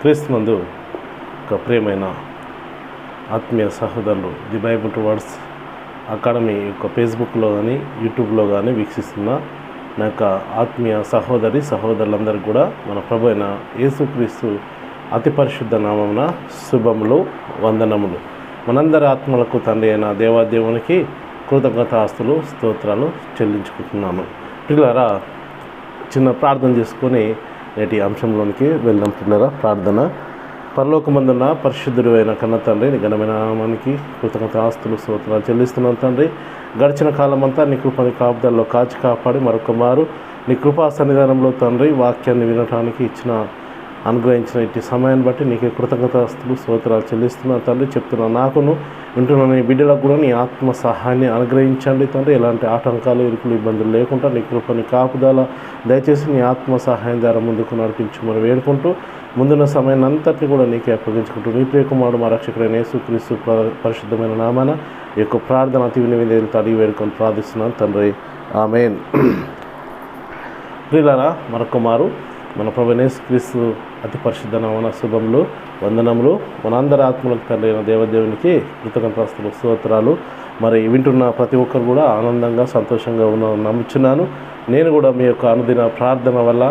క్రీస్తునందు ఒక ప్రియమైన ఆత్మీయ సహోదరులు ది బైబుల్ వర్డ్స్ అకాడమీ యొక్క ఫేస్బుక్లో కానీ యూట్యూబ్లో కానీ వీక్షిస్తున్న నా యొక్క ఆత్మీయ సహోదరులందరికీ కూడా మన ప్రభు అయిన యేసుక్రీస్తు అతి పరిశుద్ధ నామమున శుభములు, వందనములు. మనందరి ఆత్మలకు తండ్రి అయిన దేవాదేవునికి కృతజ్ఞతాస్తులు, స్తోత్రాలు చెల్లించుకుంటున్నాను. పిల్లరా, చిన్న ప్రార్థన చేసుకొని నేటి అంశంలోనికి వెళ్దాం. పిల్లరా, ప్రార్థన. పరలోకమందున్న పరిశుద్ధుడు అయిన కన్న తండ్రి, నీ ఘనమైన నామానికి కృతజ్ఞతాస్తులు, స్తోత్రాలు చెల్లిస్తున్నాను తండ్రి. గడిచిన కాలం అంతా నీ కృపని కాపుదల్లో కాచి కాపాడి మరొక మారు నీ కృపా సన్నిధానంలో తండ్రి వాక్యాన్ని వినటానికి అనుగ్రహించిన ఇట్టి సమయాన్ని బట్టి నీకే కృతజ్ఞతాస్తులు, స్తోత్రాలు చెల్లిస్తున్నాను తండ్రి. చెప్తున్నాను, నాకును వింటున్న నీ బిడ్డలకు కూడా నీ ఆత్మ సహాయాన్ని అనుగ్రహించండి తండ్రి. ఎలాంటి ఆటంకాలు, ఇరుకులు, ఇబ్బందులు లేకుండా నీ కృపని కాపుదల దయచేసి నీ ఆత్మ సహాయం ద్వారా ముందుకు నడిపించమని వేడుకుంటూ ముందున్న సమయాన్ని అంతటిని కూడా నీకే అప్పగించుకుంటూ నీ ప్రియకుమారుడు మా రక్షకుడైన యేసుక్రీస్తు పరిశుద్ధమైన నామాన ఈ యొక్క ప్రార్థన అతి వినివిధేయులతో అడిగి వేడుకొని ప్రార్థిస్తున్నాను తండ్రి. ఆమేన్. ప్రియులారా, మరొక మారు మన ప్రభువైన యేసుక్రీస్తు అతి పరిశుద్ధ నామమున శుభములు, వందనములు. మనందరి ఆత్మలకు తండ్రి అయిన దేవదేవునికి కృతజ్ఞతాస్తులు, స్తోత్రాలు. మరి వింటున్న ప్రతి ఒక్కరు కూడా ఆనందంగా, సంతోషంగా నమ్ముచున్నాను. నేను కూడా మీ యొక్క అనుదిన ప్రార్థన వల్ల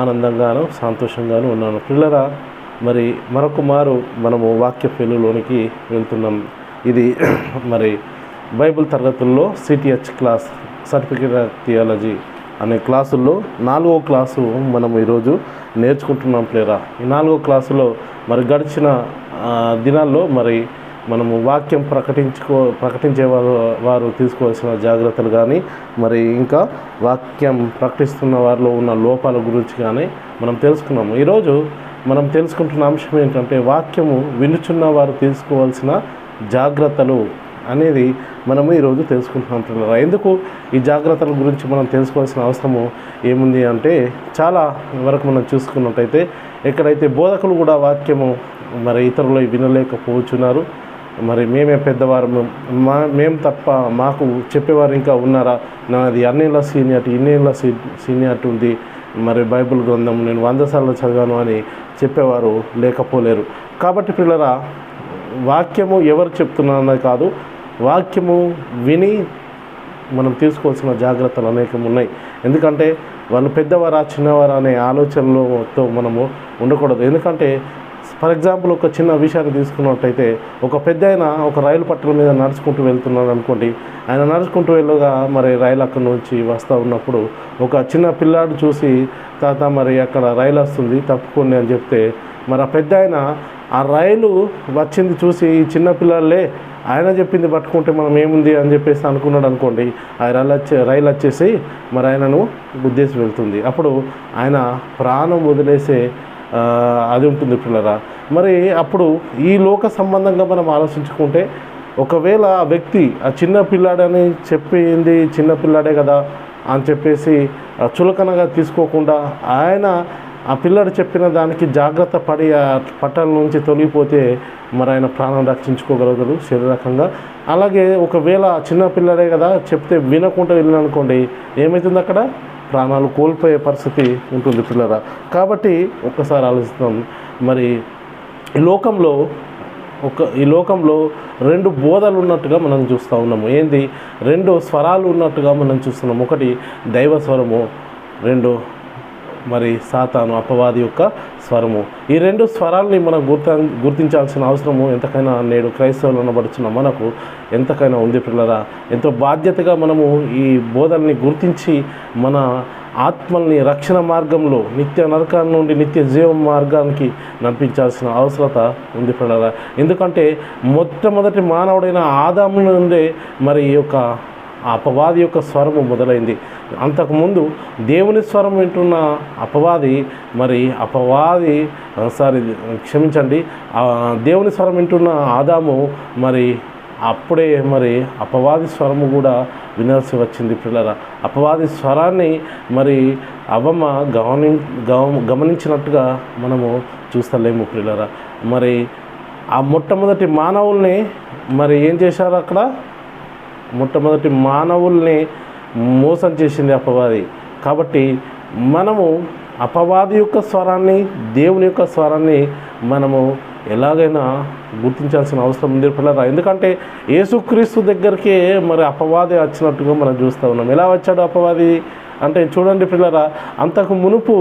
ఆనందంగాను, సంతోషంగాను ఉన్నాను. పిల్లరా, మరి మరొక మారు మనము వాక్య ఫెయిలులోనికి వెళ్తున్నాం. ఇది మరి బైబిల్ తరగతుల్లో సిటిహెచ్ క్లాస్, సర్టిఫికేట్ థియాలజీ అనే క్లాసుల్లో 4వ క్లాసు మనం ఈరోజు నేర్చుకుంటున్నాం. ప్లేరా, ఈ 4వ క్లాసులో మరి గడిచిన దినాల్లో మరి మనము వాక్యం ప్రకటించే వారు తీసుకోవాల్సిన జాగ్రత్తలు కానీ, మరి ఇంకా వాక్యం ప్రకటిస్తున్న వారిలో ఉన్న లోపాల గురించి కానీ మనం తెలుసుకున్నాము. ఈరోజు మనం తెలుసుకుంటున్న అంశం ఏంటంటే వాక్యము వినుచున్న వారు తీసుకోవాల్సిన జాగ్రత్తలు అనేది మనము ఈరోజు తెలుసుకుంటున్నాం. పిల్లరా, ఎందుకు ఈ జాగ్రత్తల గురించి మనం తెలుసుకోవాల్సిన అవసరము ఏముంది అంటే, చాలా వరకు మనం చూసుకున్నట్టయితే ఎక్కడైతే బోధకులు కూడా వాక్యము మరి ఇతరులు వినలేకపోతున్నారు, మరి మేమే పెద్దవారు, మేము తప్ప మాకు చెప్పేవారు ఇంకా ఉన్నారా, నాది అన్నేళ్ళ సీనియారిటీ, ఇన్నేళ్ళ సీనియారిటీ ఉంది, మరి బైబిల్ గ్రంథం నేను 100 సార్లు చదివాను అని చెప్పేవారు లేకపోలేరు. కాబట్టి పిల్లరా, వాక్యము ఎవరు చెప్తున్నారన్నది కాదు, వాక్యము విని మనం తీసుకోవాల్సిన జాగ్రత్తలు అనేకం ఉన్నాయి. ఎందుకంటే వాళ్ళు పెద్దవారా చిన్నవారా అనే ఆలోచనలతో మనము ఉండకూడదు. ఎందుకంటే ఫర్ ఎగ్జాంపుల్ ఒక చిన్న విషయాన్ని తీసుకున్నట్టయితే, ఒక పెద్ద ఆయన ఒక రైలు పట్టాల మీద నడుచుకుంటూ వెళ్తున్నాడు అనుకోండి. ఆయన నడుచుకుంటూ వెళ్ళగా మరి రైలు అక్కడి నుంచి వస్తూ ఉన్నప్పుడు ఒక చిన్న పిల్లాడు చూసి, తాత మరి అక్కడ రైలు వస్తుంది తప్పుకోండి అని చెప్తే, మరి ఆ పెద్ద ఆయన ఆ రైలు వచ్చింది చూసి ఈ చిన్న పిల్లలే ఆయన చెప్పింది పట్టుకుంటే మనం ఏముంది అని చెప్పేసి అనుకున్నాడు అనుకోండి. ఆ రైలు వచ్చేసి మరి ఆయనను గుద్దేసి వెళ్తుంది. అప్పుడు ఆయన ప్రాణం వదిలేసే అది ఉంటుంది పిల్లరా. మరి అప్పుడు ఈ లోక సంబంధంగా మనం ఆలోచించుకుంటే, ఒకవేళ ఆ వ్యక్తి ఆ చిన్న పిల్లాడని చెప్పింది చిన్న పిల్లాడే కదా అని చెప్పేసి చులకనగా తీసుకోకుండా ఆయన ఆ పిల్లాడు చెప్పిన దానికి జాగ్రత్త పడి ఆ పట్టాల నుంచి తొలగిపోతే మరి ఆయన ప్రాణం రక్షించుకోగలగదు శారీరకంగా. అలాగే ఒకవేళ చిన్న పిల్లాడే కదా చెప్తే వినకుండా వెళ్ళిననుకోండి, ఏమవుతుంది, అక్కడ ప్రాణాలు కోల్పోయే పరిస్థితి ఉంటుంది పిల్లరా. కాబట్టి ఒక్కసారి ఆలోచిస్తాం. మరి ఈ లోకంలో 2 బోధలు ఉన్నట్టుగా మనం చూస్తూ ఉన్నాము. ఏంది? 2 స్వరాలు ఉన్నట్టుగా మనం చూస్తున్నాము. ఒకటి దైవ స్వరము, 2 మరి సాతాను అపవాది యొక్క స్వరము. ఈ 2 స్వరాలని మనం గుర్తించాల్సిన అవసరము ఎంతకైనా నేడు క్రైస్తవులు అనబడుచున్న మనకు ఎంతకైనా ఉంది పిల్లరా. ఎంతో బాధ్యతగా మనము ఈ బోధనని గుర్తించి మన ఆత్మల్ని రక్షణ మార్గంలో నిత్య నరకాల నుండి నిత్య జీవ మార్గానికి నడిపించాల్సిన అవసరత ఉంది పిల్లరా. ఎందుకంటే మొట్టమొదటి మానవుడైన ఆదాము నుండే మరి ఈ యొక్క అపవాది యొక్క స్వరము మొదలైంది. అంతకుముందు దేవుని స్వరం వింటున్న దేవుని స్వరం వింటున్న ఆదాము మరి అప్పుడే మరి అపవాది స్వరము కూడా వినాల్సి వచ్చింది పిల్లరా. అపవాది స్వరాన్ని మరి అవ్వమ్మ గమనించినట్టుగా మనము చూస్తలేము పిల్లరా. మరి ఆ మొట్టమొదటి మానవుల్ని మరి ఏం చేశారు, అక్కడ మొట్టమొదటి మానవుల్ని మోసం చేసింది అపవాది. కాబట్టి మనము అపవాది యొక్క స్వరాన్ని, దేవుని యొక్క స్వరాన్ని మనము ఎలాగైనా గుర్తించాల్సిన అవసరం ఉంది పిల్లరా. ఎందుకంటే యేసుక్రీస్తు దగ్గరికే మరి అపవాది వచ్చినట్టుగా మనం చూస్తూ ఉన్నాం. ఎలా వచ్చాడు అపవాది అంటే చూడండి పిల్లరా, అంతకు మునుపు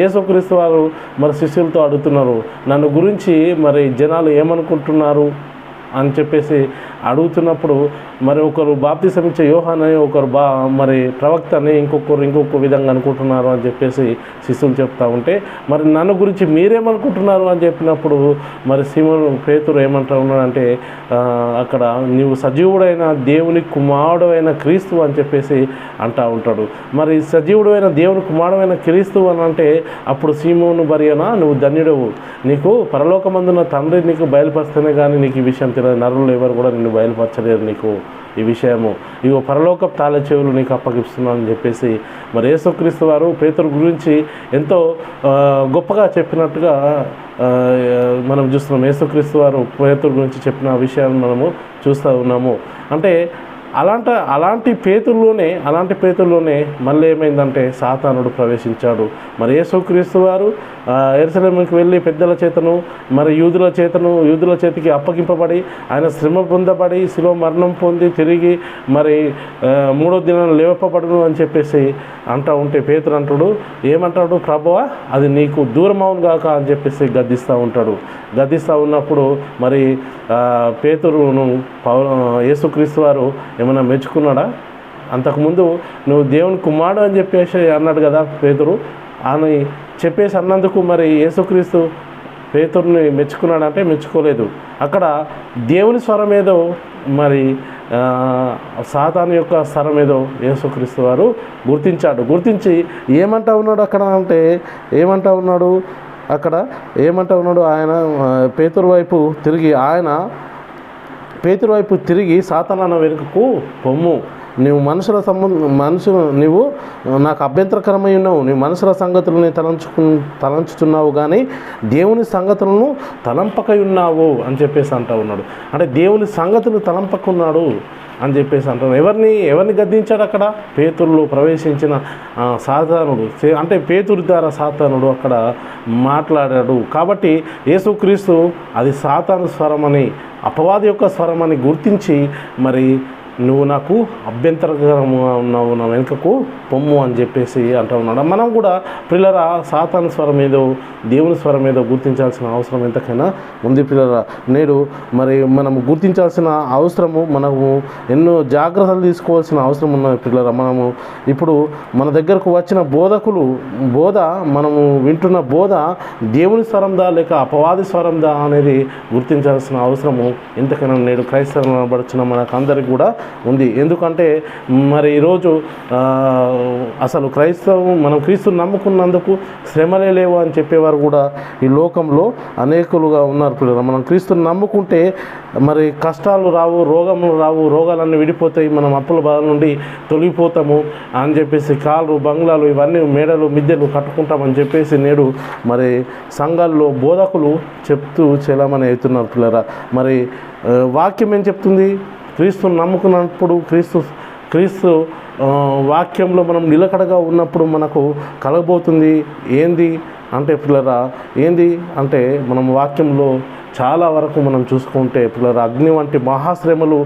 యేసుక్రీస్తు వారు మరి శిష్యులతో అడుగుతున్నారు, నన్ను గురించి మరి జనాలు ఏమనుకుంటున్నారు అని చెప్పేసి అడుగుతున్నప్పుడు మరి ఒకరు బాప్తిసం ఇచ్చే యోహాన్ అని, ఒకరు మరి ప్రవక్త అని, ఇంకొక విధంగా అనుకుంటున్నారు అని చెప్పేసి శిష్యులు చెప్తా ఉంటే, మరి నన్ను గురించి మీరేమనుకుంటున్నారు అని చెప్పినప్పుడు మరి సీమోను పేతురు ఏమంటా ఉన్నాడంటే, అక్కడ నీవు సజీవుడైన దేవుని కుమారుడు అయిన క్రీస్తు అని చెప్పేసి అంటూ ఉంటాడు. మరి సజీవుడు అయిన దేవుని కుమారుడు అయిన క్రీస్తు అని అంటే అప్పుడు సీమోను బరియనా, నువ్వు ధన్యుడవు, నీకు పరలోకమందున తండ్రి నీకు బయలుపరిస్తేనే కానీ నీకు ఈ విషయం తెలియదు, నరులు ఎవరు కూడా నిన్ను బయలుపరచలేరు నీకు ఈ విషయము, ఇగో పరలోక తాళ చెవులు నీకు అప్పగిస్తున్నాను అని చెప్పేసి మరి యేసుక్రీస్తు వారు పేతురు గురించి ఎంతో గొప్పగా చెప్పినట్టుగా మనం చూస్తున్నాం. యేసుక్రీస్తు వారు పేతురు గురించి చెప్పిన విషయాన్ని మనము చూస్తూ ఉన్నాము. అంటే అలాంటి పేతుల్లోనే మళ్ళీ ఏమైందంటే సాతానుడు ప్రవేశించాడు. మరి యేసుక్రీస్తు వారు యెరూషలేముకి వెళ్ళి పెద్దల చేతను మరి యూదుల చేతికి అప్పగింపబడి ఆయన శ్రమ పొందబడి శిలువ మరణం పొంది తిరిగి మరి 3వ దినాన్ని లేవపబడును అని చెప్పేసి అంటూ ఉంటే పేతురు అంటాడు, ఏమంటాడు, ప్రభువా అది నీకు దూరం అవును గాక అని చెప్పేసి గద్దిస్తూ ఉంటాడు. గద్దిస్తూ ఉన్నప్పుడు మరి పేతురును యేసుక్రీస్తు వారు ఏమైనా మెచ్చుకున్నాడా? అంతకుముందు నువ్వు దేవుని కుమారుడు అని చెప్పేసి అన్నాడు కదా పేతురు అని చెప్పేసి అన్నందుకు మరి యేసుక్రీస్తు పేతురుని మెచ్చుకున్నాడంటే మెచ్చుకోలేదు. అక్కడ దేవుని స్వరం ఏదో మరి సాతాను యొక్క స్వరం ఏదో యేసుక్రీస్తు వారు గుర్తించి ఏమంటా ఉన్నాడు అక్కడ అంటే ఆయన పేతురు వైపు తిరిగి సాతాను వెనుకకు పొమ్ము, నీవు నీవు నాకు అభ్యంతరకరమై ఉన్నావు, నీవు మనుషుల సంగతులని తలంచుతున్నావు కానీ దేవుని సంగతులను తలంపకై ఉన్నావు అని చెప్పేసి అంటూ ఉన్నాడు. అంటే దేవుని సంగతులు తలంపకున్నాడు అని చెప్పేసి అంటున్నాడు. ఎవరిని గద్దించాడు అక్కడ? పేతురులో ప్రవేశించిన సాతానుడు, అంటే పేతురు ద్వారా సాతానుడు అక్కడ మాట్లాడాడు. కాబట్టి యేసుక్రీస్తు అది సాతాను స్వరమని, అపవాది యొక్క స్వరమని గుర్తించి మరి నువ్వు నాకు అభ్యంతరకరంగా ఉన్నావు, నా వెనుకకు పొమ్ము అని చెప్పేసి అంటూ ఉన్నాడు. మనం కూడా పిల్లరా సాతాను స్వరం ఏదో దేవుని స్వరం ఏదో గుర్తించాల్సిన అవసరం ఎంతకైనా ఉంది పిల్లరా. నేడు మరి మనము గుర్తించాల్సిన అవసరము, మనము ఎన్నో జాగ్రత్తలు తీసుకోవాల్సిన అవసరం ఉన్నది పిల్లరా. మనము ఇప్పుడు మన దగ్గరకు వచ్చిన మనము వింటున్న బోధ దేవుని స్వరందా లేక అపవాది స్వరందా అనేది గుర్తించాల్సిన అవసరము ఎంతకైనా నేడు క్రైస్తవం అనబడుచున్న మనకందరికీ కూడా ఉంది. ఎందుకంటే మరి ఈరోజు అసలు మనం క్రీస్తుని నమ్ముకున్నందుకు శ్రమలే లేవు అని చెప్పేవారు కూడా ఈ లోకంలో అనేకులుగా ఉన్నారు పిల్లలు. మనం క్రీస్తుని నమ్ముకుంటే మరి కష్టాలు రావు, రోగాలన్నీ విడిపోతాయి, మనం అప్పుల బాధ నుండి తొలగిపోతాము అని చెప్పేసి కాళ్ళు, బంగ్లాలు, ఇవన్నీ మేడలు, మిద్దెలు కట్టుకుంటామని చెప్పేసి నేడు మరి సంఘాల్లో బోధకులు చెప్తూ చెలామణి అవుతున్నారు పిల్లరా. మరి వాక్యం ఏం చెప్తుంది? క్రీస్తుని నమ్ముకున్నప్పుడు క్రీస్తు వాక్యంలో మనం నిలకడగా ఉన్నప్పుడు మనకు కలగబోతుంది ఏంది అంటే మనం వాక్యంలో చాలా వరకు మనం చూసుకుంటే పిల్లలు అగ్ని వంటి మహాశ్రమలు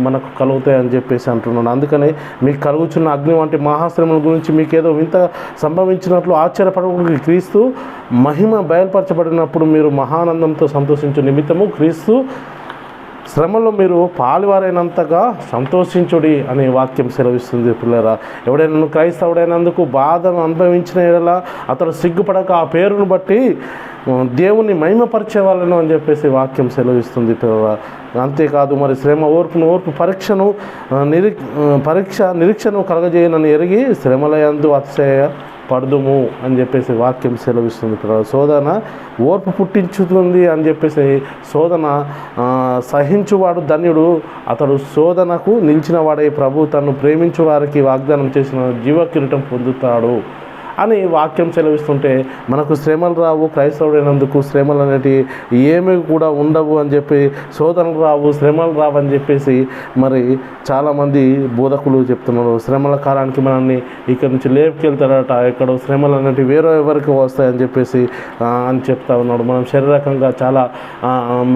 మనకు కలుగుతాయని చెప్పేసి అంటున్నాను. అందుకనే మీకు కలుగుతున్న అగ్ని వంటి మహాశ్రమల గురించి మీకేదో వింత సంభవించినట్లు ఆశ్చర్యపడకూడదు. క్రీస్తు మహిమ బయలుపరచబడినప్పుడు మీరు మహానందంతో సంతోషించు నిమిత్తము క్రీస్తు శ్రమలో మీరు పాలువారైనంతగా సంతోషించుడి అనే వాక్యం సెలవిస్తుంది పిల్లరా. ఎవడైనా క్రైస్తవుడైనందుకు బాధను అనుభవించిన ఎడలా అతడు సిగ్గుపడక ఆ పేరును బట్టి దేవుని మహిమపరిచేవాళ్ళను అని చెప్పేసి వాక్యం సెలవిస్తుంది పిల్లరా. అంతేకాదు మరి శ్రమ ఓర్పు నిరీక్షను కలగజేయనని ఎరిగి శ్రమలయందు పడుదుము అని చెప్పేసి వాక్యం సెలవిస్తుంది పిల్లలు. శోధన ఓర్పు పుట్టించుతుంది అని చెప్పేసి శోధన సహించువాడు ధన్యుడు, అతడు శోధనకు నిలిచిన వాడే ప్రభు తను ప్రేమించు వారికి వాగ్దానం చేసిన జీవ కిరీటం పొందుతాడు అని వాక్యం సెలవిస్తుంటే మనకు శ్రమలు రావు, క్రైస్తవుడైనందుకు శ్రమలు అనేటివి ఏమి కూడా ఉండవు అని చెప్పి, శోధనలు రావు, శ్రమలు రావు అని చెప్పేసి మరి చాలామంది బోధకులు చెప్తున్నారు. శ్రమల కాలానికి మనల్ని ఇక్కడ నుంచి లేపుకెళ్తాడట, ఎక్కడో శ్రమలు అనేటివి వేరే ఎవరికి వస్తాయని చెప్పేసి అని చెప్తా ఉన్నాడు. మనం శారీరకంగా చాలా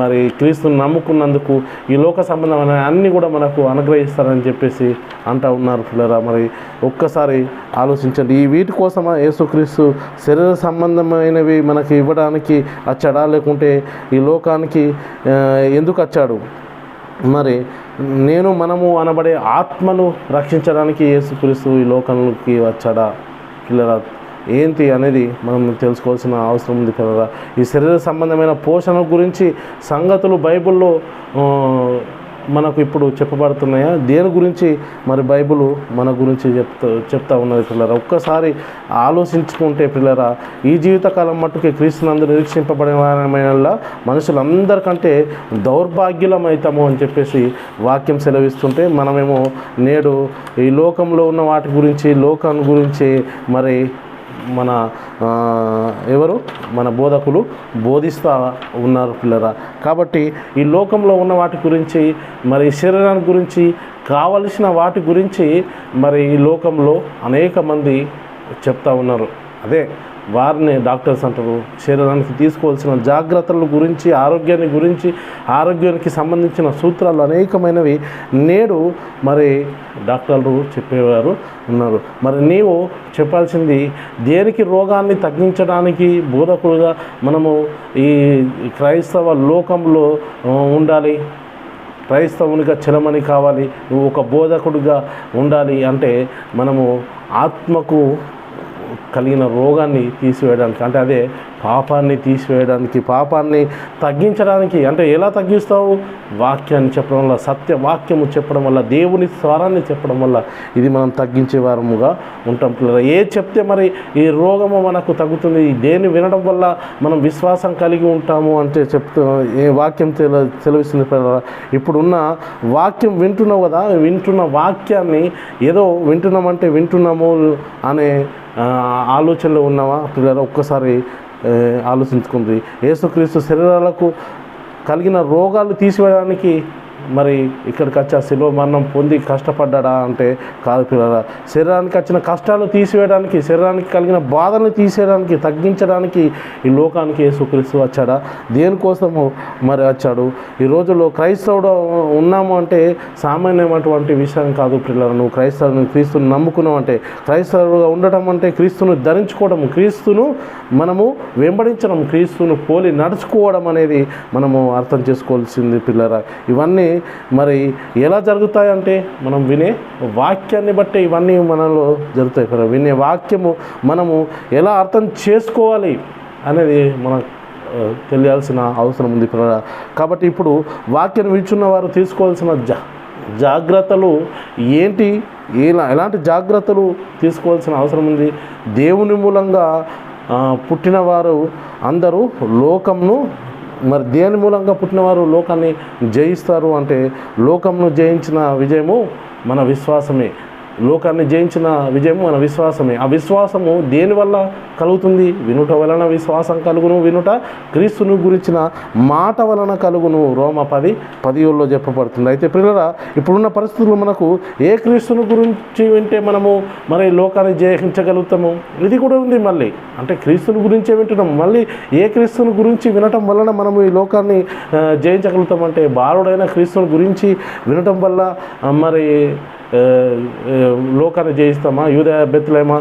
మరి క్రీస్తుని నమ్ముకున్నందుకు ఈ లోక సంబంధమైన అన్నీ కూడా మనకు అనుగ్రహిస్తారని చెప్పేసి అంటూ ఉన్నారు పిల్లరా. మరి ఒక్కసారి ఆలోచించండి, ఈ వీటి కోసమా యేసుక్రీస్తు శరీర సంబంధమైనవి మనకి ఇవ్వడానికి వచ్చాడా, లేకుంటే ఈ లోకానికి ఎందుకు వచ్చాడు? మరి మనము అనబడే ఆత్మను రక్షించడానికి యేసుక్రీస్తు ఈ లోకానికి వచ్చాడా పిల్లరా? ఏంటి అనేది మనం తెలుసుకోవాల్సిన అవసరం ఉంది పిల్లరా. ఈ శరీర సంబంధమైన పోషణ గురించి సంగతులు బైబిల్లో మనకు ఇప్పుడు చెప్పబడుతున్నాయా? దేని గురించి మరి బైబిల్ మన గురించి చెప్తా ఉన్నది పిల్లరా. ఒక్కసారి ఆలోచించుకుంటే పిల్లరా, ఈ జీవితకాలం మట్టుకే క్రీస్తునందు నిరీక్షింపబడిన మనుషులందరికంటే దౌర్భాగ్యులమవుతాము అని చెప్పేసి వాక్యం సెలవిస్తుంటే, మనమేమో నేడు ఈ లోకంలో ఉన్న వాటి గురించి, లోకం గురించి మరి మన బోధకులు బోధిస్తూ ఉన్నారు పిల్లరా. కాబట్టి ఈ లోకంలో ఉన్న వాటి గురించి, మరి శరీరాన్ని గురించి, కావలసిన వాటి గురించి మరి ఈ లోకంలో అనేక మంది చెప్తా ఉన్నారు. అదే వారిని డాక్టర్స్ అంటారు. శరీరానికి తీసుకోవాల్సిన జాగ్రత్తల గురించి, ఆరోగ్యానికి సంబంధించిన సూత్రాలు అనేకమైనవి నేడు మరి డాక్టర్లు చెప్పేవారు ఉన్నారు. మరి నీవు చెప్పాల్సింది దేనికి? రోగాన్ని తగ్గించడానికి బోధకులుగా మనము ఈ క్రైస్తవ లోకంలో ఉండాలి, క్రైస్తవునిగా చలమని కావాలి, నువ్వు ఒక బోధకుడిగా ఉండాలి అంటే మనము ఆత్మకు కలిగిన రోగాన్ని తీసివేయడానికి, అంటే అదే పాపాన్ని తీసివేయడానికి, పాపాన్ని తగ్గించడానికి. అంటే ఎలా తగ్గిస్తావు? వాక్యాన్ని చెప్పడం వల్ల, సత్య వాక్యము చెప్పడం వల్ల, దేవుని స్వరాన్ని చెప్పడం వల్ల ఇది మనం తగ్గించే వారముగా ఉంటాం పిల్లలు. ఏ చెప్తే మరి ఈ రోగము మనకు తగ్గుతుంది? దేన్ని వినడం వల్ల మనం విశ్వాసం కలిగి ఉంటాము అంటే ఏ వాక్యం సెలవిస్తుంది పిల్లలు. ఇప్పుడున్న వాక్యం వింటున్నావు కదా, వింటున్న వాక్యాన్ని ఏదో వింటున్నాము అనే ఆలోచనలో ఉన్నావా పిల్లలు? ఒక్కసారి ఆలోచించుకుంది. యేసుక్రీస్తు శరీరాలకు కలిగిన రోగాలు తీసివేయడానికి మరి ఇక్కడికి వచ్చి ఆ శిలువ మరణం పొంది కష్టపడ్డా అంటే కాదు పిల్లరా. శరీరానికి వచ్చిన కష్టాలు తీసివేయడానికి, శరీరానికి కలిగిన బాధలను తీసేయడానికి, తగ్గించడానికి ఈ లోకానికి యేసుక్రీస్తు వచ్చాడా? దేనికోసము మరి వచ్చాడు? ఈ రోజుల్లో క్రైస్తవుడు ఉన్నాము అంటే సామాన్యమైనటువంటి విషయం కాదు పిల్లరా. నువ్వు క్రీస్తుని నమ్ముకున్నావు అంటే, క్రైస్తవుడుగా ఉండటం అంటే క్రీస్తును ధరించుకోవడం, క్రీస్తును మనము వెంబడించడం, క్రీస్తును పోలి నడుచుకోవడం అనేది మనము అర్థం చేసుకోవాల్సింది పిల్లరా. ఇవన్నీ మరి ఎలా జరుగుతాయంటే మనం వినే వాక్యాన్ని బట్టి ఇవన్నీ మనలో జరుగుతాయి. వినే వాక్యము మనము ఎలా అర్థం చేసుకోవాలి అనేది మనం తెలియాల్సిన అవసరం ఉంది. కాబట్టి ఇప్పుడు వాక్యాన్ని వింటున్న వారు తీసుకోవాల్సిన జాగ్రత్తలు ఏంటి? ఎలాంటి జాగ్రత్తలు తీసుకోవాల్సిన అవసరం ఉంది? దేవుని మూలంగా పుట్టినవారు అందరూ లోకంను, మరి దేని మూలంగా పుట్టినవారు లోకాన్ని జయిస్తారు అంటే, లోకంను జయించిన విజయము మన విశ్వాసమే. లోకాన్ని జయించిన విజయము మన విశ్వాసమే. ఆ విశ్వాసము దేనివల్ల కలుగుతుంది? వినుట వలన విశ్వాసం కలుగును, వినుట క్రీస్తును గురించిన మాట వలన కలుగును. రోమా 10:17 చెప్పబడుతుంది. అయితే పిల్లరా, ఇప్పుడున్న పరిస్థితుల్లో మనకు ఏ క్రీస్తుని గురించి వింటే మనము మరి లోకాన్ని జయించగలుగుతాము? ఇది కూడా ఉంది. మళ్ళీ అంటే క్రీస్తుని గురించే వింటున్నాము, మళ్ళీ ఏ క్రీస్తుని గురించి వినటం వలన మనము ఈ లోకాన్ని జయించగలుగుతామంటే, బాలుడైన క్రీస్తుని గురించి వినటం వల్ల మరి లోకాన్ని జయిస్తామా? యూదయ బెత్లెహేమ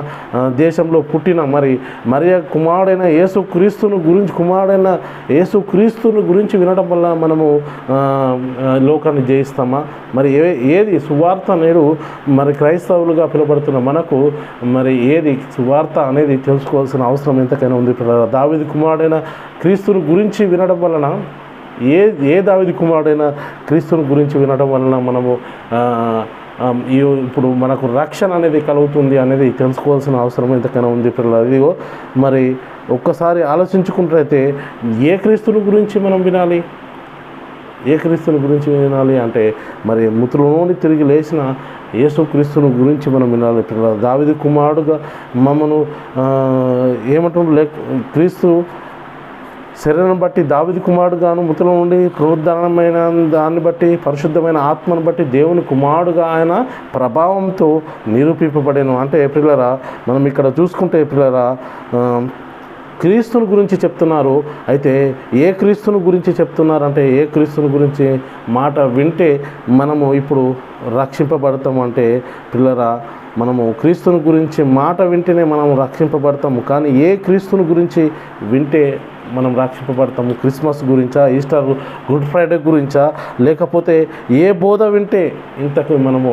దేశంలో పుట్టిన మరియ కుమారుడైన యేసుక్రీస్తును గురించి వినడం వల్ల మనము లోకాన్ని జయిస్తామా? మరి ఏది సువార్త? నేడు మరి క్రైస్తవులుగా పిలువబడుతున్న మనకు మరి ఏది సువార్త అనేది తెలుసుకోవాల్సిన అవసరం ఎంతకైనా ఉంది. దావీదు కుమారుడైన క్రీస్తును గురించి వినడం వలన, ఏ దావీదు కుమారుడైన క్రీస్తుని గురించి వినడం వలన మనము ఇప్పుడు మనకు రక్షణ అనేది కలుగుతుంది అనేది తెలుసుకోవాల్సిన అవసరం ఎంతకైనా ఉంది పిల్లలు. ఇదిగో మరి ఒక్కసారి ఆలోచించుకుంటే ఏ క్రీస్తుని గురించి మనం వినాలి? ఏ క్రీస్తుని గురించి వినాలి అంటే, మరి మృతుల నుండి తిరిగి లేచిన యేసుక్రీస్తుని గురించి మనం వినాలి పిల్లలు. దావీదు కుమారుడుగా మమ్మను ఏమంటున్నాడు, క్రీస్తు శరీరం బట్టి దావీదు కుమారుడుగాను, మృతుల నుండి పునరుద్ధరణమైన దాన్ని బట్టి, పరిశుద్ధమైన ఆత్మను బట్టి దేవుని కుమారుడుగా ఆయన ప్రభావంతో నిరూపింపబడేను. అంటే పిల్లరా, మనం ఇక్కడ చూసుకుంటే పిల్లరా, క్రీస్తుని గురించి చెప్తున్నారు. అయితే ఏ క్రీస్తుని గురించి చెప్తున్నారంటే, ఏ క్రీస్తుని గురించి మాట వింటే మనము ఇప్పుడు రక్షింపబడతాము అంటే పిల్లరా, మనము క్రీస్తుని గురించి మాట వింటేనే మనం రక్షింపబడతాము. కానీ ఏ క్రీస్తుని గురించి వింటే మనం రక్షింపబడతాము? క్రిస్మస్ గురించా, ఈస్టర్, గుడ్ ఫ్రైడే గురించా, లేకపోతే ఏ బోధ వింటే ఇంతకు మనము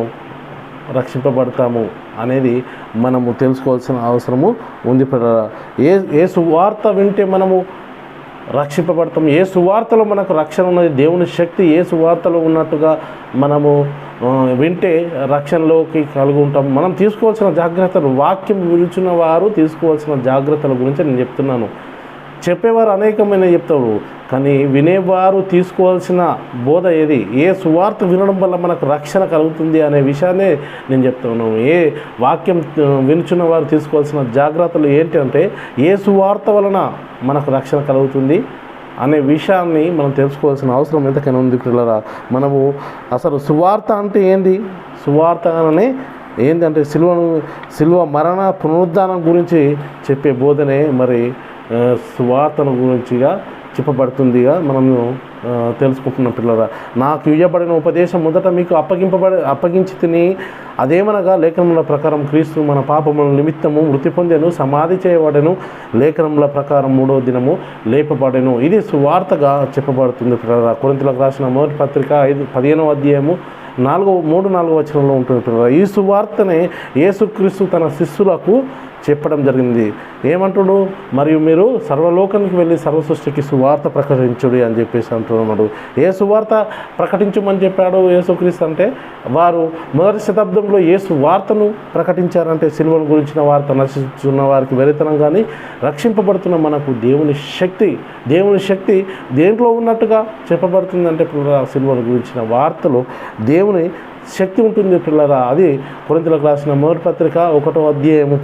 రక్షింపబడతాము అనేది మనము తెలుసుకోవాల్సిన అవసరము ఉంది. ఏ సువార్త వింటే మనము రక్షింపబడతాము? ఏ సువార్తలో మనకు రక్షణ ఉన్నది? దేవుని శక్తి ఏ సువార్తలో ఉన్నట్టుగా మనము వింటే రక్షణలోకి కలిగి ఉంటాం. మనం తీసుకోవాల్సిన జాగ్రత్తలు, వాక్యం విలుచున్న వారు తీసుకోవాల్సిన జాగ్రత్తల గురించి నేను చెప్తున్నాను. చెప్పేవారు అనేకమైన చెప్తారు, కానీ వినేవారు తీసుకోవాల్సిన బోధ ఏది? ఏ సువార్త వినడం వల్ల మనకు రక్షణ కలుగుతుంది అనే విషయాన్ని నేను చెప్తున్నాను. ఏ వాక్యం వినుచున్న వారు తీసుకోవాల్సిన జాగ్రత్తలు ఏంటి అంటే, ఏ సువార్త వలన మనకు రక్షణ కలుగుతుంది అనే విషయాన్ని మనం తెలుసుకోవాల్సిన అవసరం ఎంతకైనా ఉంది పిల్లరా. మనము అసలు సువార్త అంటే ఏంది? సువార్త అనే ఏంటంటే సిలువ మరణ పునరుద్ధానం గురించి చెప్పే బోధనే మరి సువార్తను గురించిగా చెప్పబడుతుందిగా మనము తెలుసుకుంటున్నాం పిల్లరా. నాకు ఇవ్వబడిన ఉపదేశం మొదట మీకు అప్పగించి తిని, అదేమనగా లేఖనముల ప్రకారం క్రీస్తు మన పాపముల నిమిత్తము మృతి పొందెను, సమాధి చేయబడెను, లేఖనముల ప్రకారం 3వ దినము లేపబడెను. ఇది సువార్తగా చెప్పబడుతుంది పిల్లరా. కొరింథీయులకు రాసిన మొదటి పత్రిక 15వ అధ్యాయము 3-4 వచనంలో ఉంటుంది పిల్లరా. ఈ సువార్తనే యేసుక్రీస్తు తన శిష్యులకు చెప్పడం జరిగింది. ఏమంటుడు? మరియు మీరు సర్వలోకానికి వెళ్ళి సర్వసృష్టికి సువార్త ప్రకటించుడి అని చెప్పేసి అంటున్నాడు. ఏ సువార్త ప్రకటించమని చెప్పాడు యేసుక్రీస్తు అంటే, వారు మొదటి శతాబ్దంలో ఏ సువార్తను ప్రకటించారంటే, సిలువను గురించిన వార్త, నశిస్తున్న వారికి వెరితనం కానీ రక్షింపబడుతున్న మనకు దేవుని శక్తి దేంట్లో ఉన్నట్టుగా చెప్పబడుతుందంటే పిల్లరా, సిలువను గురించిన వార్తలో దేవుని శక్తి ఉంటుంది పిల్లరా. అది కొరింథీయులకు రాసిన మొదటి పత్రిక 1వ అధ్యాయము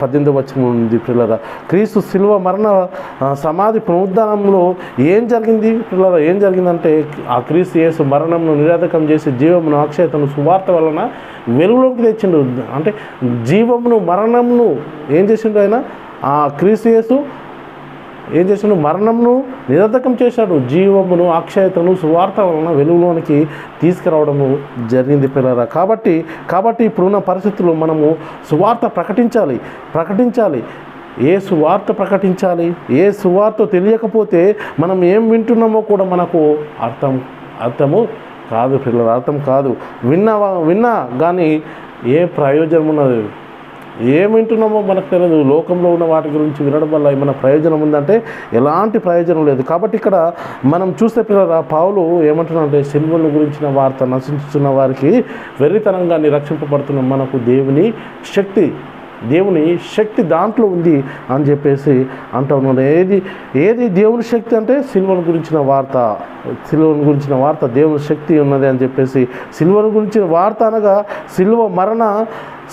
18వ వచనం ఉంది పిల్లరా. క్రీస్తు సిలువ మరణ సమాధి పునరుద్ధానంలో ఏం జరిగింది పిల్లరా? ఏం జరిగిందంటే, ఆ క్రీస్తు యేసు మరణంను నిరాధకం చేసి జీవమును, అక్షయతను సువార్త వలన వెలుగులోకి తెచ్చిండు. అంటే జీవమును, మరణంను ఏం చేసిండు ఆయన? ఆ క్రీస్తు యేసు ఏం చేశాడు? మరణంను నిరర్ధకం చేశాడు. జీవమును, అక్షయతను సువార్త వలన వెలుగులోనికి తీసుకురావడము జరిగింది పిల్లరా. కాబట్టి ఇప్పుడున్న పరిస్థితుల్లో మనము సువార్త ప్రకటించాలి. ఏ సువార్త ప్రకటించాలి? ఏ సువార్త తెలియకపోతే మనం ఏం వింటున్నామో కూడా మనకు అర్థము కాదు పిల్లరా. అర్థం కాదు. విన్నా కానీ ఏ ప్రయోజనం ఉన్నది? ఏం వింటున్నామో మనకు తెలియదు. లోకంలో ఉన్న వాటి గురించి వినడం వల్ల ఏమైనా ప్రయోజనం ఉందంటే ఎలాంటి ప్రయోజనం లేదు. కాబట్టి ఇక్కడ మనం చూస్తే పిల్లరా, పౌలు ఏమంటున్నాడంటే, సిలువను గురించిన వార్త నశించుతున్న వారికి వెర్రితనంగా రక్షింపబడుతున్న మనకు దేవుని శక్తి దాంట్లో ఉంది అని చెప్పేసి అంటూ ఉన్నాడు. ఏది దేవుని శక్తి అంటే, సిలువను గురించిన వార్త దేవుని శక్తి ఉన్నది అని చెప్పేసి, సిలువను గురించిన వార్త అనగా సిలువ మరణ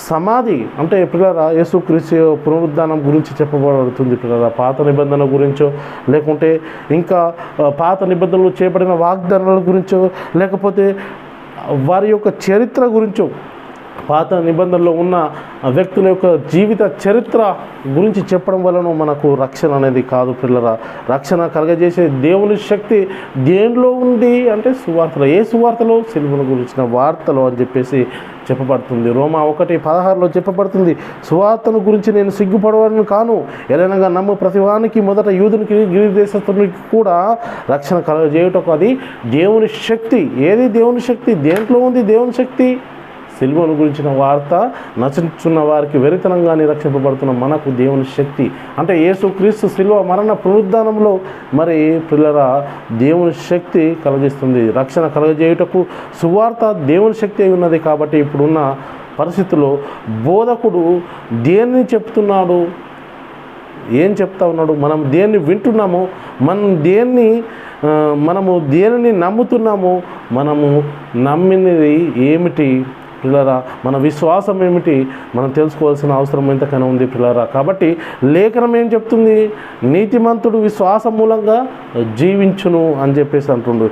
సమాధి అంటే పిల్లరా, యేసుక్రీస్తు పునరుద్ధానం గురించి చెప్పబడుతుంది పిల్లరా. పాత నిబంధన గురించో, లేకుంటే ఇంకా పాత నిబంధనలు చేయబడిన వాగ్దానాల గురించో, లేకపోతే వారి యొక్క చరిత్ర గురించో, పాత నిబంధనలో ఉన్న వ్యక్తుల యొక్క జీవిత చరిత్ర గురించి చెప్పడం వలన మనకు రక్షణ అనేది కాదు పిల్లరా. రక్షణ కలగజేసే దేవుని శక్తి దేనిలో ఉంది అంటే సువార్తలో. ఏ సువార్తలో? సిలువను గురించిన వార్తలో అని చెప్పేసి చెప్పబడుతుంది. రోమా 1:16లో చెప్పబడుతుంది, సువార్తను గురించి నేను సిగ్గుపడవను కాను, ఎలానగా నమ్ము ప్రతివానికి మొదట యూదునికి గిరి దేశస్తునికి కూడా రక్షణ కలగజేయుటకు అది దేవుని శక్తి. ఏది దేవుని శక్తి? దేంట్లో ఉంది దేవుని శక్తి? సిలువను గురించిన వార్త నశించున్న వారికి వెరితనంగా రక్షింపబడుతున్న మనకు దేవుని శక్తి అంటే యేసుక్రీస్తు సిలువ మరణ పునరుద్ధానంలో మరి పిల్లరా దేవుని శక్తి కలగిస్తుంది. రక్షణ కలగజేయుటకు సువార్త దేవుని శక్తి అయి ఉన్నది. కాబట్టి ఇప్పుడున్న పరిస్థితుల్లో బోధకుడు దేన్ని చెప్తున్నాడు, ఏం చెప్తా ఉన్నాడు, మనం దేన్ని వింటున్నాము, మనము దేనిని నమ్ముతున్నాము, మనము నమ్మినది ఏమిటి పిల్లరా, మన విశ్వాసం ఏమిటి మనం తెలుసుకోవాల్సిన అవసరం ఎంతకైనా ఉంది పిల్లరా. కాబట్టి లేఖనం ఏం చెప్తుంది? నీతిమంతుడు విశ్వాసం మూలంగా జీవించును అని చెప్పేసి అంటుండు.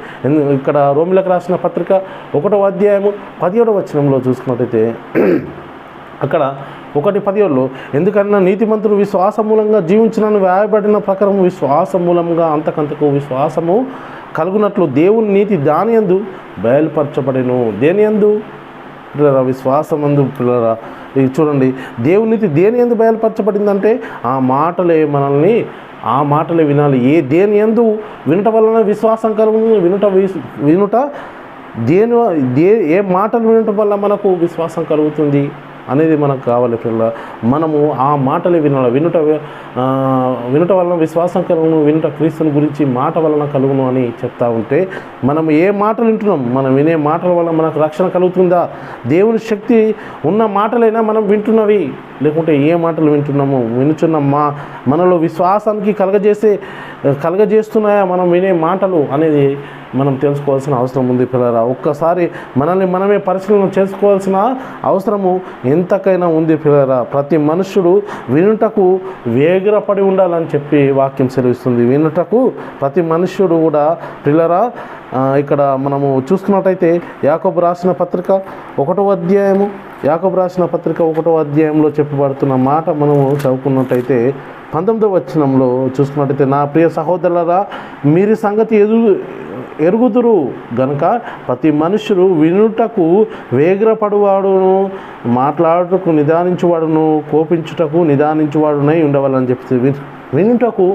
ఇక్కడ రోమిలకు రాసిన పత్రిక 1వ అధ్యాయము 17వ వచనంలో చూసుకున్నట్టయితే అక్కడ 1:17లో ఎందుకన్నా నీతిమంతుడు విశ్వాసం మూలంగా జీవించునని వ్రాయబడిన ప్రకారం విశ్వాసం మూలంగా అంతకంతకు విశ్వాసము కలుగునట్లు దేవుని నీతి దాని యందు బయలుపరచబడెను. దేని యందు? పిల్లరా, విశ్వాసం యందు. పిల్లరా, ఇది చూడండి, దేవుని నీతి దేని యందు బయలుపరచబడిందంటే ఆ మాటలే మనల్ని, ఆ మాటలే వినాలి. దేని యందు వినుట వలన విశ్వాసం కలుగును. వినుట ఏ మాటలు వినటం వల్ల మనకు విశ్వాసం కలుగుతుంది అనేది మనకు కావాలి పిల్లల. మనము ఆ మాటలే వినాలి. వినుట వలన విశ్వాసం కలుగును, వినుట క్రీస్తుని గురించి మాట వలన కలుగును అని చెప్తా ఉంటే మనం ఏ మాటలు వింటున్నాం? మనం వినే మాటల వల్ల మనకు రక్షణ కలుగుతుందా? దేవుని శక్తి ఉన్న మాటలైనా మనం వింటున్నవి, లేకుంటే ఏ మాటలు వింటున్నాము? వినుచున్న మనలో విశ్వాసానికి కలగజేస్తున్నాయా మనం వినే మాటలు అనేది మనం తెలుసుకోవాల్సిన అవసరం ఉంది పిల్లరా. ఒక్కసారి మనల్ని మనమే పరిశీలన చేసుకోవాల్సిన అవసరము ఎంతకైనా ఉంది పిల్లరా. ప్రతి మనుష్యుడు వినుటకు వేగిరపడి ఉండాలని చెప్పి వాక్యం సెలవిస్తుంది. వినుటకు ప్రతి మనుష్యుడు కూడా పిల్లరా. ఇక్కడ మనము చూసుకున్నట్టయితే యాకోబు రాసిన పత్రిక 1వ అధ్యాయము, యాకోబు రాసిన పత్రిక 1వ అధ్యాయంలో చెప్పబడుతున్న మాట మనము చదువుకున్నట్టయితే 19వ వచనంలో చూసుకున్నట్టయితే, నా ప్రియ సహోదరులారా, మీరు సంగతి ఎరుగుదురు గనుక ప్రతి మనుష్యుడు వినుటకు వేగిరపడువాడును, మాట్లాడుటకు నిదానించువాడును, కోపించుటకు నిదానించువాడునై ఉండవాలని చెప్తుంది. వినుటకు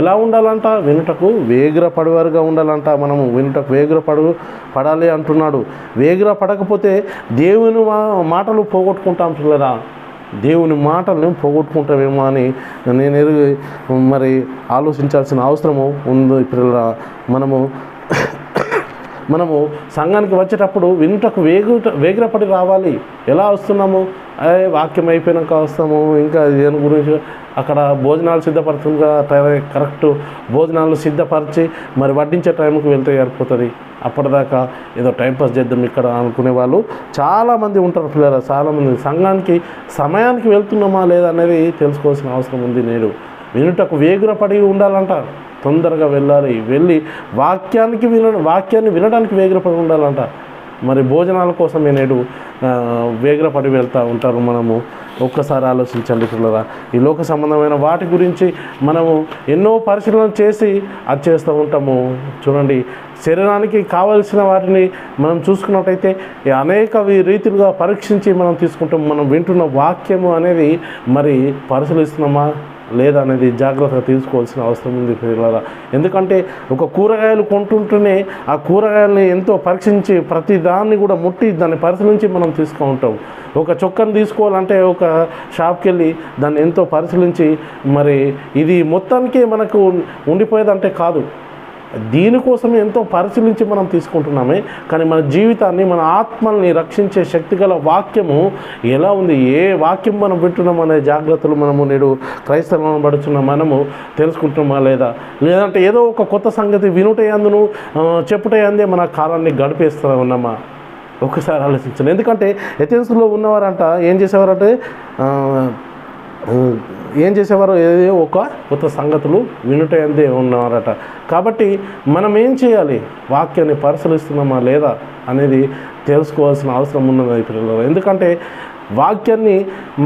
ఎలా ఉండాలంట? వినుటకు వేగిరపడేవారుగా ఉండాలంట. మనము వినుటకు పడాలి అంటున్నాడు. వేగిర పడకపోతే దేవుని మాటలు పోగొట్టుకుంటాం పిల్లరా. దేవుని మాటలను పోగొట్టుకుంటామేమో అని మరి ఆలోచించాల్సిన అవసరము ఉంది పిల్లరా. మనము సంఘానికి వచ్చేటప్పుడు వినుటకు వేగిరపడి రావాలి. ఎలా వస్తున్నాము? వాక్యం అయిపోయినాక వస్తాము. ఇంకా దేని గురించి అక్కడ భోజనాలు సిద్ధపడుతుందిగా, కరెక్ట్ భోజనాలు సిద్ధపరిచి మరి వడ్డించే టైంకి వెళ్తే సరిపోతుంది. అప్పటిదాకా ఏదో టైంపాస్ చేద్దాం ఇక్కడ అనుకునే వాళ్ళు చాలామంది ఉంటారు పిల్లలు. చాలామంది సంఘానికి సమయానికి వెళ్తున్నామా లేదా అనేది తెలుసుకోవాల్సిన అవసరం ఉంది. నేడు వినుటకు వేగిరపడి ఉండాలంట. తొందరగా వెళ్ళి వాక్యాన్ని వినడానికి వేగిరపడి ఉండాలంట. మరి భోజనాల కోసమే నేడు వేగిరపడి వెళ్తూ ఉంటారు. మనము ఒక్కసారి ఆలోచించండి పిల్లరా. ఈ లోక సంబంధమైన వాటి గురించి మనము ఎన్నో పరిశీలన చేసి అది చేస్తూ ఉంటాము. చూడండి, శరీరానికి కావలసిన వాటిని మనం చూసుకున్నట్టయితే అనేక రీతిలుగా పరీక్షించి మనం తీసుకుంటాం. మనం వింటున్న వాక్యము అనేది మరి పరిశీలిస్తున్నామా లేదా అనేది జాగ్రత్తగా తీసుకోవాల్సిన అవసరం ఉంది పిల్లరా. ఎందుకంటే ఒక కూరగాయలు కొంటుంటేనే ఆ కూరగాయలని ఎంతో పరీక్షించి ప్రతి దాన్ని కూడా ముట్టి దాన్ని పరిశీలించి మనం తీసుకుంటాం. ఒక చొక్కను తీసుకోవాలంటే ఒక షాప్కి వెళ్ళి దాన్ని ఎంతో పరిశీలించి మరి ఇది మొత్తానికి మనకు ఉండిపోయేదంటే కాదు, దీనికోసం ఎంతో పరిశీలించి మనం తీసుకుంటున్నామే. కానీ మన జీవితాన్ని, మన ఆత్మల్ని రక్షించే శక్తిగల వాక్యము ఎలా ఉంది, ఏ వాక్యం మనం వింటున్నాం అనే జాగ్రత్తలు మనము నేడు క్రైస్తవం పడుతున్న మనము తెలుసుకుంటున్నామా లేదంటే ఏదో ఒక కొత్త సంగతి వినుటయందును చెప్పుటయందే మన కాలాన్ని గడిపేస్తూ ఉన్నామా? ఒకసారి ఆలోచించండి. ఎందుకంటే ఎథెన్స్లో ఉన్నవారంట ఏం చేసేవారు? ఏదో ఒక కొత్త సంగతులు వినుటందే ఉన్నవారట. కాబట్టి మనం ఏం చేయాలి? వాక్యాన్ని పరిశీలిస్తున్నామా లేదా అనేది తెలుసుకోవాల్సిన అవసరం ఉన్నది పిల్లలు. ఎందుకంటే వాక్యాన్ని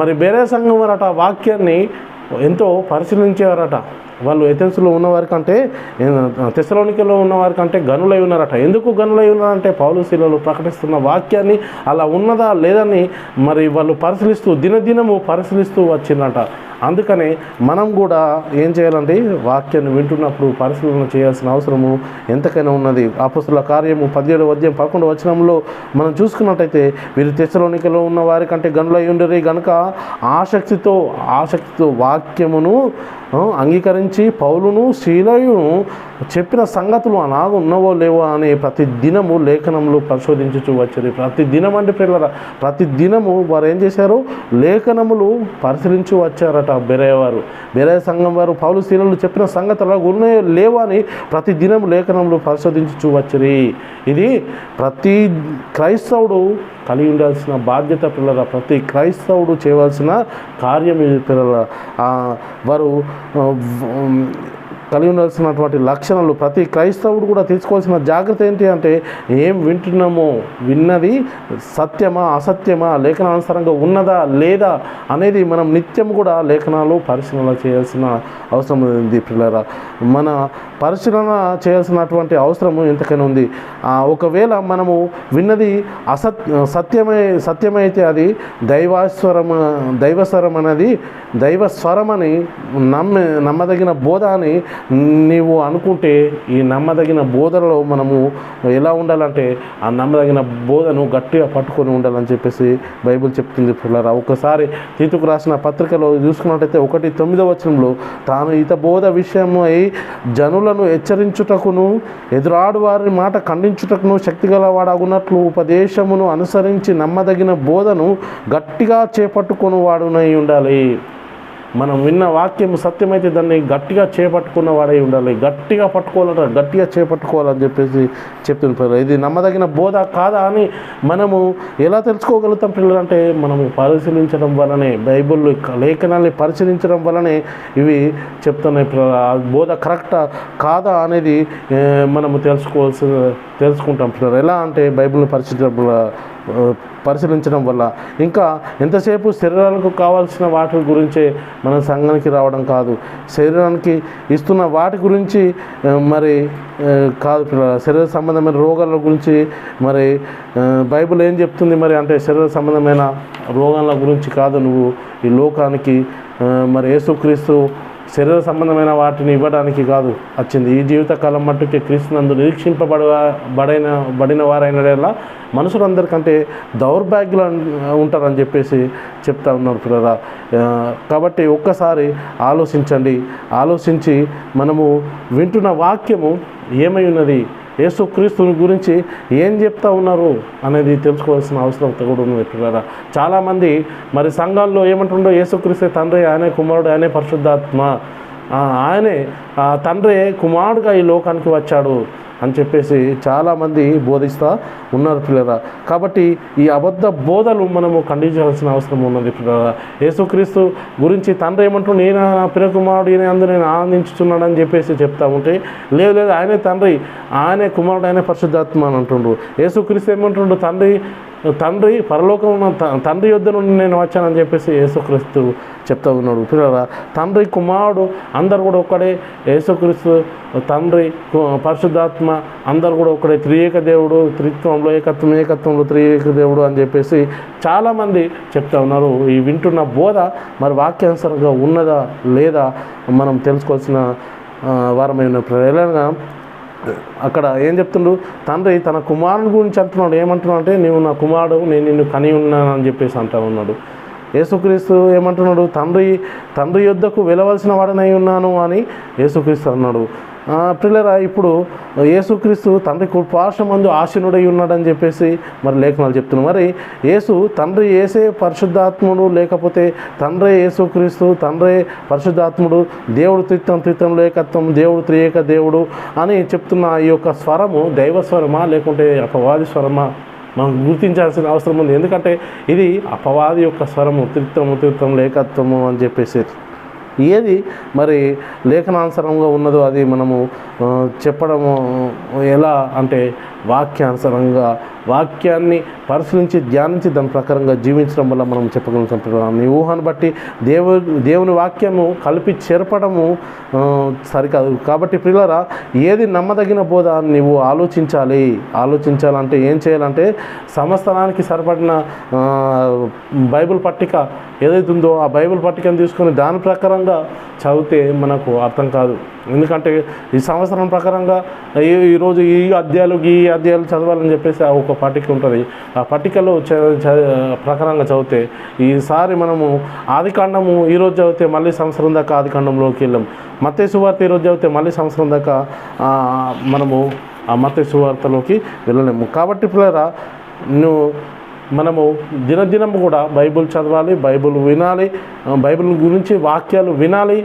మరి వేరే సంఘం వారట వాక్యాన్ని ఎంతో పరిశీలించేవారట. వాళ్ళు ఎథెన్స్లో ఉన్నవారి కంటే, తెస్సలోనికలో ఉన్నవారి కంటే గనులై ఉన్నారట. ఎందుకు గనులై ఉన్నారంటే పౌలు శీలలు ప్రకటిస్తున్న వాక్యాన్ని అలా ఉన్నదా లేదని మరి వాళ్ళు దినదినము పరిశీలిస్తూ వచ్చిందట. అందుకనే మనం కూడా ఏం చేయాలంటే వాక్యాన్ని వింటున్నప్పుడు పరిశీలన చేయాల్సిన అవసరము ఎంతకైనా ఉన్నది. అపొస్తలుల కార్యము 17వ అధ్యాయం 11వ వచనంలో మనం చూసుకున్నట్టయితే, వీరు తెస్సలోనికలో ఉన్న వారి కంటే గనులై ఉండరు గనుక ఆసక్తితో వాక్యమును అంగీకరించి పౌలును శీలయును చెప్పిన సంగతులు అలాగ ఉన్నవో లేవో అని ప్రతి దినము లేఖనములు పరిశోధించుచూ వచ్చారు. ప్రతి దినం అంటే పిల్లల ప్రతి దినము వారు ఏం చేశారు? లేఖనములు పరిశీలించి వచ్చారట. బెరే సంఘం వారు పౌలు శీలలు చెప్పిన సంగతులు ఉన్నాయో లేవో అని ప్రతి దినం లేఖనములు పరిశోధించుచూ వచ్చారు. ఇది ప్రతి క్రైస్తవుడు కలిగి ఉండాల్సిన బాధ్యత పిల్లల ప్రతి క్రైస్తవుడు చేయవలసిన కార్యం ఇది పిల్లల. వారు కలిగి ఉండాల్సినటువంటి లక్షణాలు ప్రతి క్రైస్తవుడు కూడా తీసుకోవాల్సిన జాగ్రత్త ఏంటి అంటే, ఏం వింటున్నామో విన్నది సత్యమా అసత్యమా, లేఖనానుసారంగా ఉన్నదా లేదా అనేది మనం నిత్యం కూడా లేఖనాలు పరిశీలన చేయాల్సిన అవసరం ఉంది పిల్లరా. మన పరిశీలన చేయాల్సినటువంటి అవసరం ఎంతకైనా ఉంది. ఒకవేళ మనము విన్నది సత్యమైతే అది దైవస్వరం అనేది దైవస్వరమని నమ్మదగిన బోధ అని నీవు అనుకుంటే, ఈ నమ్మదగిన బోధనలో మనము ఎలా ఉండాలంటే ఆ నమ్మదగిన బోధను గట్టిగా పట్టుకొని ఉండాలని చెప్పేసి బైబిల్ చెప్తుంది పిల్లరా. ఒకసారి తీతుకు రాసిన పత్రికలో చూసుకున్నట్టయితే 1:9 తాను ఈత బోధ విషయమై జనులను హెచ్చరించుటకును ఎదురాడు వారి మాట ఖండించుటకును శక్తిగలవాడగునట్లు ఉపదేశమును అనుసరించి నమ్మదగిన బోధను గట్టిగా చేపట్టుకొని వాడునై ఉండాలి. మనం విన్న వాక్యం సత్యమైతే దాన్ని గట్టిగా చేపట్టుకున్న వాడై ఉండాలి. గట్టిగా పట్టుకోవాలంటే గట్టిగా చేపట్టుకోవాలని చెప్పేసి చెప్తున్నారు. ఇది నమ్మదగిన బోధ కాదా అని మనము ఎలా తెలుసుకోగలుగుతాం పిల్లలంటే, మనము పరిశీలించడం వల్లనే, బైబిల్ లేఖనాన్ని పరిశీలించడం వల్లనే ఇవి చెప్తున్నాయి. బోధ కరెక్టా కాదా అనేది మనము తెలుసుకుంటాం పిల్లలు. ఎలా అంటే బైబిల్ని పరిశీలించడం వల్ల. ఇంకా ఎంతసేపు శరీరాలకు కావాల్సిన వాటి గురించే మన సంఘానికి రావడం కాదు, శరీరానికి ఇస్తున్న వాటి గురించి మరి కాదు పిల్లలు. శరీర సంబంధమైన రోగాల గురించి మరి బైబిల్ ఏం చెప్తుంది మరి అంటే, శరీర సంబంధమైన రోగాల గురించి కాదు నువ్వు ఈ లోకానికి మరి యేసుక్రీస్తు శరీర సంబంధమైన వాటిని ఇవ్వడానికి కాదు వచ్చింది. ఈ జీవితకాలం మట్టుకే క్రీస్తునందు నిరీక్షింపబడిన వారైనలా మనుషులందరికంటే దౌర్భాగ్యులు ఉంటారని చెప్పేసి చెప్తా ఉన్నారు పిల్లరా. కాబట్టి ఒక్కసారి ఆలోచించి మనము వింటున్న వాక్యము ఏమై ఉన్నది, యేసుక్రీస్తుని గురించి ఏం చెప్తా ఉన్నారు అనేది తెలుసుకోవాల్సిన అవసరం కూడా ఉంది పిల్లరా. చాలామంది మరి సంఘాల్లో ఏమంటుండో, యేసుక్రీస్తు తండ్రి, ఆయనే కుమారుడు, ఆయనే పరిశుద్ధాత్మ, ఆయనే తండ్రి కుమారుడుగా ఈ లోకానికి వచ్చాడు అని చెప్పేసి చాలామంది బోధిస్తూ ఉన్నారు పిల్లరా. కాబట్టి ఈ అబద్ధ బోధలు మనము ఖండించాల్సిన అవసరం ఉన్నది పిల్లరా. యేసుక్రీస్తు గురించి తండ్రి ఏమంటుండే, ఈయన నా ప్రియకుమారుడు, ఈయన అందరూ నేను ఆనందించుతున్నాడు అని చెప్పేసి చెప్తా ఉంటే, లేదు ఆయనే తండ్రి, ఆయనే కుమారుడు, ఆయనే పరిశుద్ధాత్మ అని అంటుండ్రు. యేసుక్రీస్తు ఏమంటుండు, తండ్రి పరలోకం తండ్రి యొద్ద నుండి నేను వచ్చానని చెప్పేసి యేసుక్రీస్తు చెప్తా ఉన్నాడు పిల్లరా. తండ్రి కుమారుడు అందరు కూడా ఒక్కడే, యేసుక్రీస్తు తండ్రి పరిశుద్ధాత్మ అందరు కూడా ఒకడే, త్రియేక దేవుడు, త్రిత్వంలో ఏకత్వంలో త్రియేక దేవుడు అని చెప్పేసి చాలామంది చెప్తా ఉన్నారు. ఈ వింటున్న బోధ మరి వాక్యానుసారంగా ఉన్నదా లేదా మనం తెలుసుకోవాల్సిన వారమైన ప్రేరణగా. అక్కడ ఏం చెప్తుండు, తండ్రి తన కుమారుని గురించి అంటున్నాడు. ఏమంటున్నాడు అంటే, నీవు నా కుమారుడు, నేను నిన్ను కని ఉన్నాను అని చెప్పేసి అంటా ఉన్నాడు. యేసుక్రీస్తు ఏమంటున్నాడు, తండ్రి యొద్దకు వెళ్ళవలసిన వాడనై ఉన్నాను అని యేసుక్రీస్తు అన్నాడు. పిల్లరా, ఇప్పుడు యేసుక్రీస్తు తండ్రి కృపార్షమందు ఆసీనుడై ఉన్నాడని చెప్పేసి మరి లేఖనాలు చెప్తున్నాడు. మరి తండ్రి యేసే పరిశుద్ధాత్ముడు, లేకపోతే తండ్రి యేసుక్రీస్తు, తండ్రి పరిశుద్ధాత్ముడు, దేవుడు త్రిత్వంలో ఏకత్వం, దేవుడు త్రియేక దేవుడు అని చెప్తున్న ఈ యొక్క స్వరము దైవస్వరమా లేకుంటే అపవాది స్వరమా మనం గుర్తించాల్సిన అవసరం ఉంది. ఎందుకంటే ఇది అపవాది యొక్క స్వరము, త్రిత్వంలో ఏకత్వము అని చెప్పేసి. ఏది మరి లేఖనానుసారంగా ఉన్నదో అది మనము చెప్పడము ఎలా అంటే, వాక్యానుసారంగా వాక్యాన్ని పరిశీలించి ధ్యానించి దాని ప్రకారంగా జీవించడం వల్ల మనం చెప్పగలుగుతాం. నీ ఊహను బట్టి దేవుని వాక్యము కలిపి చేర్పడము సరికాదు. కాబట్టి పిల్లరా, ఏది నమ్మదగిన బోధ నీవు ఆలోచించాలంటే ఏం చేయాలంటే, సంవత్సరానికి సరిపడిన బైబిల్ పట్టిక ఏదైతే ఉందో ఆ బైబిల్ పట్టికను తీసుకొని దాని ప్రకారంగా చదివితే మనకు అర్థం కాదు. ఎందుకంటే ఈ సంవత్సరం ప్రకారంగా ఈరోజు ఈ అధ్యాయాలు చదవాలని చెప్పేసి ఒక పట్టిక ఉంటుంది. ఆ పట్టికలో ప్రకారంగా చదివితే ఈసారి మనము ఆదికాండము ఈరోజు చదివితే మళ్ళీ సంవత్సరం దాకా ఆదికాండంలోకి వెళ్ళాం. మత్తయి సువార్త ఈరోజు చదివితే మళ్ళీ సంవత్సరం దాకా మనము ఆ మత్తయి సువార్తలోకి వెళ్ళలేము. కాబట్టి పిల్లరా, మనము దినదినం కూడా బైబిల్ చదవాలి, బైబిల్ వినాలి, బైబిల్ గురించి వాక్యాలు వినాలి.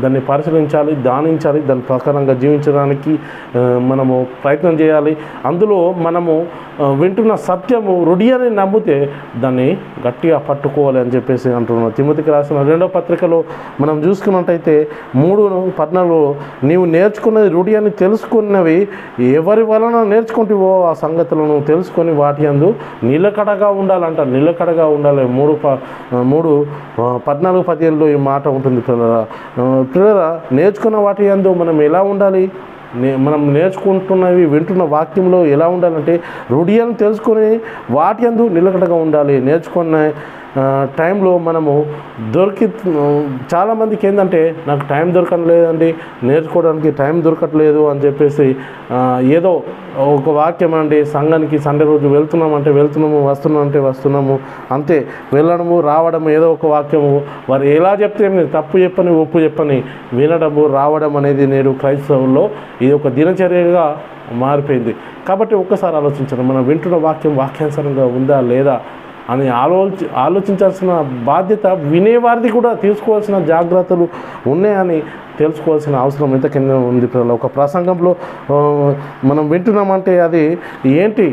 దాన్ని పరిశీలించాలి, ధ్యానించాలి, దాని ప్రకారంగా జీవించడానికి మనము ప్రయత్నం చేయాలి. అందులో మనము వింటున్న సత్యము రుడి అని నమ్మితే దాన్ని గట్టిగా పట్టుకోవాలి అని చెప్పేసి అంటున్నాను. తిమోతికి రాసిన 2వ పత్రికలో మనం చూసుకున్నట్టయితే 3:14 నీవు నేర్చుకున్నది రుడి అని తెలుసుకున్నవి ఎవరి వలన నేర్చుకుంటావో ఆ సంగతులను తెలుసుకొని వాటి యందు నిలకడగా ఉండాలంట. నిలకడగా ఉండాలి. 3:14-15 ఈ మాట ఉంటుంది పిల్లరా. నేర్చుకున్న వాటి యందు మనం ఎలా ఉండాలి? మనం నేర్చుకుంటున్నవి వింటున్న వాక్యంలో ఎలా ఉండాలంటే రుడి అని తెలుసుకొని వాటి యందు నిలకడగా ఉండాలి. నేర్చుకున్న టైంలో మనము చాలామందికి ఏంటంటే నాకు టైం దొరకట్లేదండి, నేర్చుకోవడానికి టైం దొరకట్లేదు అని చెప్పేసి ఏదో ఒక వాక్యం అండి, సంఘానికి సండే రోజు వెళ్తున్నామంటే వెళ్తున్నాము, వస్తున్నామంటే వస్తున్నాము, అంతే. వెళ్ళడము రావడము ఏదో ఒక వాక్యము వారు ఎలా చెప్తే తప్పు చెప్పని ఒప్పు చెప్పని వినడము రావడం అనేది నేడు క్రైస్తవుల్లో ఇది ఒక దినచర్యగా మారిపోయింది. కాబట్టి ఒక్కసారి ఆలోచించండి, మనం వింటున్న వాక్యం వాక్యానుసారంగా ఉందా లేదా అని ఆలోచించాల్సిన బాధ్యత వినేవారిది కూడా తీసుకోవాల్సిన జాగ్రత్తలు ఉన్నాయని తెలుసుకోవాల్సిన అవసరం ఎంతకైనా ఉంది. ఒక ప్రసంగంలో మనం వింటున్నామంటే అది ఏంటి?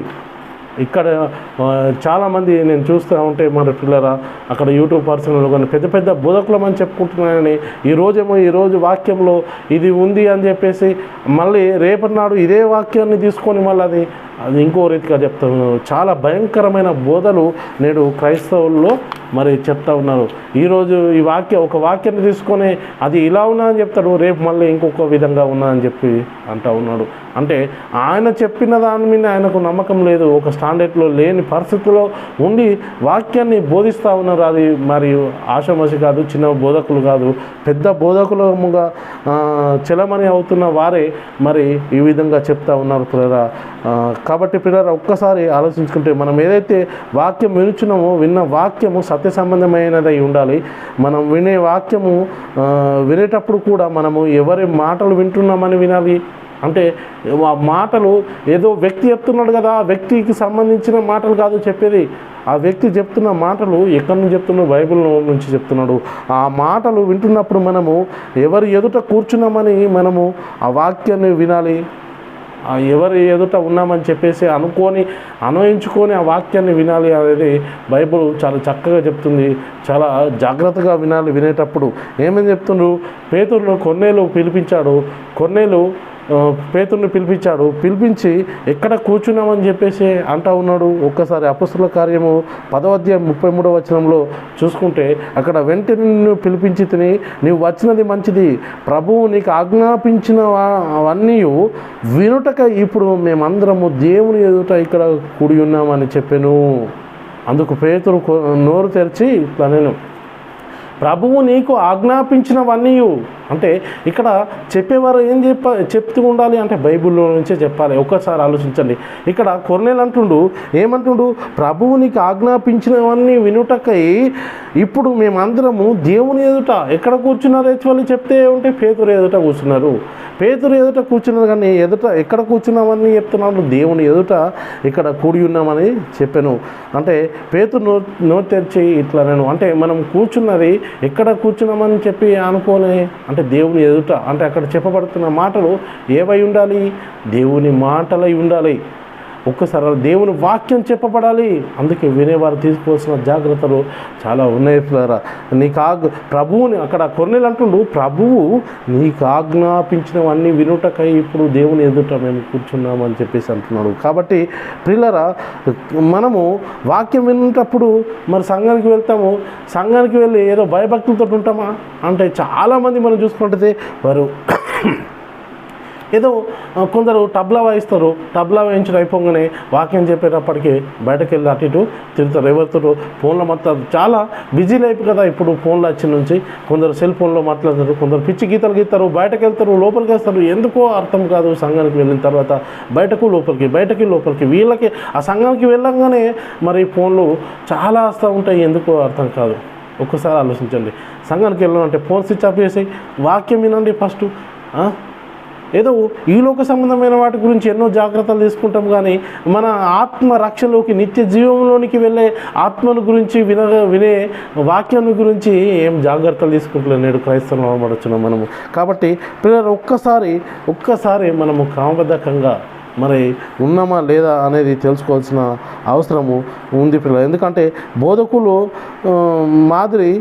ఇక్కడ చాలామంది నేను చూస్తూ ఉంటే మన పిల్లరా అక్కడ యూట్యూబ్ పర్సనల్ కానీ పెద్ద పెద్ద బోధకులమని చెప్పుకుంటున్నానని ఈరోజు వాక్యంలో ఇది ఉంది అని చెప్పేసి మళ్ళీ రేపటి నాడు ఇదే వాక్యాన్ని తీసుకొని మళ్ళీ అది ఇంకో రీతిగా చెప్తున్నారు. చాలా భయంకరమైన బోధలు నేడు క్రైస్తవుల్లో మరి చెప్తా ఉన్నారు. ఈరోజు ఒక వాక్యాన్ని తీసుకొని అది ఇలా ఉన్నా అని చెప్తాడు, రేపు మళ్ళీ ఇంకొక విధంగా ఉన్నా అని చెప్పి అంటూ ఉన్నాడు. అంటే ఆయన చెప్పిన దాని మీద ఆయనకు నమ్మకం లేదు, ఒక స్టాండర్డ్లో లేని పరిస్థితిలో ఉండి వాక్యాన్ని బోధిస్తూ ఉన్నారు. అది మరి ఆషామాషి కాదు, చిన్న బోధకులు కాదు, పెద్ద బోధకులుగా చలమని అవుతున్న వారే మరి ఈ విధంగా చెప్తా ఉన్నారు పిల్లరా. కాబట్టి పిల్లరా ఒక్కసారి ఆలోచించుకుంటే మనం ఏదైతే వాక్యం వినుచున్నామో విన్న వాక్యము సత్య సంబంధమైనదై ఉండాలి. మనం వినే వాక్యము వినేటప్పుడు కూడా మనము ఎవరి మాటలు వింటున్నామని వినాలి. అంటే ఆ మాటలు ఏదో వ్యక్తి చెప్తున్నాడు కదా, ఆ వ్యక్తికి సంబంధించిన మాటలు కాదు చెప్పేది. ఆ వ్యక్తి చెప్తున్న మాటలు ఎక్కడి నుంచి చెప్తున్నాడు? బైబిల్ నుంచి చెప్తున్నాడు. ఆ మాటలు వింటున్నప్పుడు మనము ఎవరి ఎదుట కూర్చున్నామని మనము ఆ వాక్యాన్ని వినాలి. ఎవరి ఎదుట ఉన్నామని చెప్పేసి అన్వయించుకొని ఆ వాక్యాన్ని వినాలి అనేది బైబిల్ చాలా చక్కగా చెప్తుంది. చాలా జాగ్రత్తగా వినాలి. వినేటప్పుడు ఏమని చెప్తుండ్రు? పేతురును కొర్నేలు పిలిపించాడు. కొర్నేలు పేతురుని పిలిపించి ఎక్కడ కూర్చున్నామని చెప్పేసి అంటా ఉన్నాడు. ఒక్కసారి అపొస్తలుల కార్యము 10వ అధ్యాయం 33వ వచనంలో చూసుకుంటే అక్కడ వెంటనే నిన్ను పిలిపించి తిని నీవు వచ్చినది మంచిది, ప్రభువు నీకు ఆజ్ఞాపించిన అవన్నీ వినుటక ఇప్పుడు మేమందరము దేవుని ఎదుట ఇక్కడ కూడి ఉన్నామని చెప్పాను. అందుకు పేతురు నోరు తెరిచి ఇట్లా నేను ప్రభువు నీకు ఆజ్ఞాపించినవన్నీ అంటే ఇక్కడ చెప్పేవారు ఏం చెప్తూ ఉండాలి అంటే బైబిల్లో నుంచే చెప్పాలి. ఒక్కసారి ఆలోచించండి. ఇక్కడ కొర్నేలు ఏమంటుండు? ప్రభువు నీకు ఆజ్ఞాపించినవన్నీ వినుటకై ఇప్పుడు మేమందరము దేవుని ఎదుట ఎక్కడ కూర్చున్నారు? యాక్చువల్లీ చెప్తే ఉంటే పేతురు ఎదుట కూర్చున్నారు. పేతురు ఎదుట కూర్చున్నారు, కానీ ఎక్కడ కూర్చున్నామని చెప్తున్నాడు? దేవుని ఎదుట ఇక్కడ కూడి ఉన్నామని చెప్పాను. అంటే పేతురు నోరు తెరిచి ఇట్లా నేను అంటే మనం కూర్చున్నది ఎక్కడ కూర్చున్నామని చెప్పి అనుకోలే, అంటే దేవుని ఎదుట. అంటే అక్కడ చెప్పబడుతున్న మాటలు ఏవై ఉండాలి? దేవుని మాటలై ఉండాలి. ఒక్కసారి దేవుని వాక్యం చెప్పబడాలి. అందుకే వినేవారు తీసుకోవాల్సిన జాగ్రత్తలు చాలా ఉన్నాయి. ప్రభువుని అక్కడ కొర్నేలు ప్రభువు నీకు ఆజ్ఞాపించినవన్నీ వినుటకై ఇప్పుడు దేవుని ఎదుట మేము కూర్చున్నామని చెప్పేసి అంటున్నాడు. కాబట్టి ప్రియులారా మనము వాక్యం వినేటప్పుడు మరి సంఘానికి వెళ్తాము. సంఘానికి వెళ్ళి ఏదో భయభక్తులతో ఉంటామా అంటే చాలామంది మనం చూసుకుంటే వారు ఏదో కొందరు తబలా వాయిస్తారు. తబలా వాయించడం అయిపోగానే వాక్యం చెప్పేటప్పటికి బయటకు వెళ్ళి అటు ఇటు తిరుగుతారు. ఎవరితో ఫోన్లో మాట్లాడతారు. చాలా బిజీ లైఫ్ కదా ఇప్పుడు ఫోన్లో వచ్చిన నుంచి. కొందరు సెల్ ఫోన్లో మాట్లాడతారు, కొందరు పిచ్చి గీతలు గీస్తారు, బయటకు వెళ్తారు, లోపలికి వేస్తారు. ఎందుకో అర్థం కాదు. సంఘానికి వెళ్ళిన తర్వాత బయటకు లోపలికి వీళ్ళకి ఆ సంఘానికి వెళ్ళంగానే మరి ఫోన్లు చాలా వస్తూ ఉంటాయి. ఎందుకో అర్థం కాదు. ఒక్కసారి ఆలోచించండి. సంఘానికి వెళ్ళాలంటే ఫోన్ స్విచ్ ఆఫ్ చేసి వాక్యం వినండి ఫస్ట్. ఏదో ఈ లోక సంబంధమైన వాటి గురించి ఎన్నో జాగ్రత్తలు తీసుకుంటాం, కానీ మన ఆత్మ రక్షణలోకి నిత్య జీవంలోనికి వెళ్ళే ఆత్మను గురించి వినే వాక్యాన్ని గురించి ఏం జాగ్రత్తలు తీసుకుంటలేదు నేడు క్రైస్తవులు అనబడుచున్నాం మనము. కాబట్టి పిల్లలు ఒక్కసారి మనము క్రమబద్ధకంగా మరి ఉన్నామా లేదా అనేది తెలుసుకోవాల్సిన అవసరము ఉంది పిల్లలు. ఎందుకంటే బోధకులు మాదిరి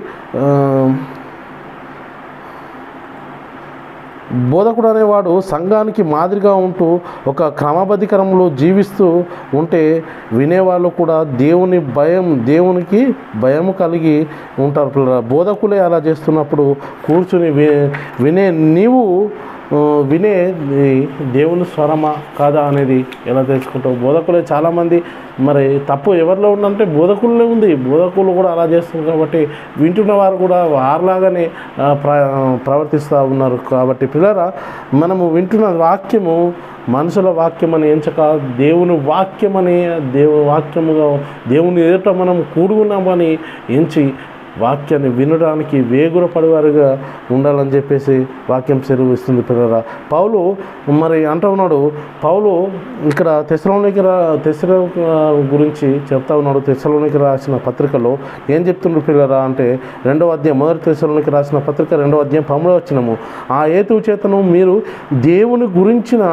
బోధకుడు అనేవాడు సంఘానికి మాదిరిగా ఉంటూ ఒక క్రమబద్ధీకరంలో జీవిస్తూ ఉంటే వినేవాళ్ళు కూడా దేవునికి భయం కలిగి ఉంటారు పిల్లలు. బోధకులే అలా చేస్తున్నప్పుడు కూర్చుని వినే నీవు వినే దేవుని స్వరమా కాదా అనేది ఎలా తెలుసుకుంటావు? బోధకులే చాలామంది మరి తప్పు ఎవరిలో ఉందంటే బోధకుల్లో ఉంది. బోధకులు కూడా అలా చేస్తున్నారు కాబట్టి వింటున్న వారు కూడా వారిలాగానే ప్రవర్తిస్తూ ఉన్నారు. కాబట్టి పిల్లరా, మనము వింటున్న వాక్యము మనుషుల వాక్యం అని ఎంచక దేవుని వాక్యమని వాక్యముగా దేవుని ఎదుట మనం కూడుకున్నామని ఎంచి వాక్యాన్ని వినడానికి వేగురపడేవారుగా ఉండాలని చెప్పేసి వాక్యం సెలవిస్తుంది పిల్లరా. పౌలు మరి అంటూ ఉన్నాడు, పౌలు ఇక్కడ తెస్సలోనిక గురించి చెప్తా ఉన్నాడు. తెస్సలోనిక రాసిన పత్రికలో ఏం చెప్తుండ్రు పిల్లరా అంటే 2వ అధ్యాయం, మొదటి తెస్సలోనిక రాసిన పత్రిక 2వ అధ్యాయం 10వ వచనము, ఆ హేతువు చేతను మీరు దేవుని గురించిన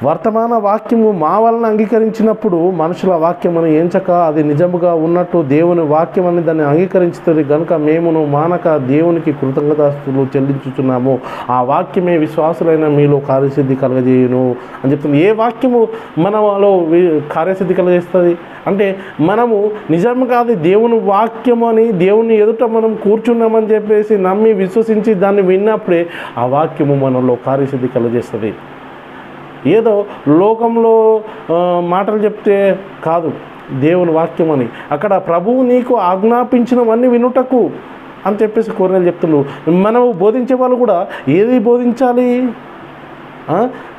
వర్తమాన వాక్యము మా వలన అంగీకరించినప్పుడు మనుషుల వాక్యమని ఎంచక అది నిజముగా ఉన్నట్టు దేవుని వాక్యమని దాన్ని అంగీకరించుతుంది కనుక మేమును మానక దేవునికి కృతజ్ఞతాస్తులు చెల్లించుచున్నాము. ఆ వాక్యమే విశ్వాసులైన మీలో కార్యసిద్ధి కలగజేయును అని చెప్తుంది. ఏ వాక్యము మనలో కార్యసిద్ధి కలగజేస్తుంది అంటే మనము నిజంగా అది దేవుని వాక్యము అని దేవుని ఎదుట మనం కూర్చున్నామని చెప్పేసి నమ్మి విశ్వసించి దాన్ని విన్నప్పుడే ఆ వాక్యము మనలో కార్యసిద్ధి కలగజేస్తుంది. ఏదో లోకంలో మాటలు చెప్తే కాదు, దేవుని వాక్యం అని అక్కడ ప్రభువు నీకు ఆజ్ఞాపించినవన్నీ వినుటకు అని చెప్పేసి కోరినలు చెప్తున్నావు. మనం బోధించే వాళ్ళు కూడా ఏది బోధించాలి?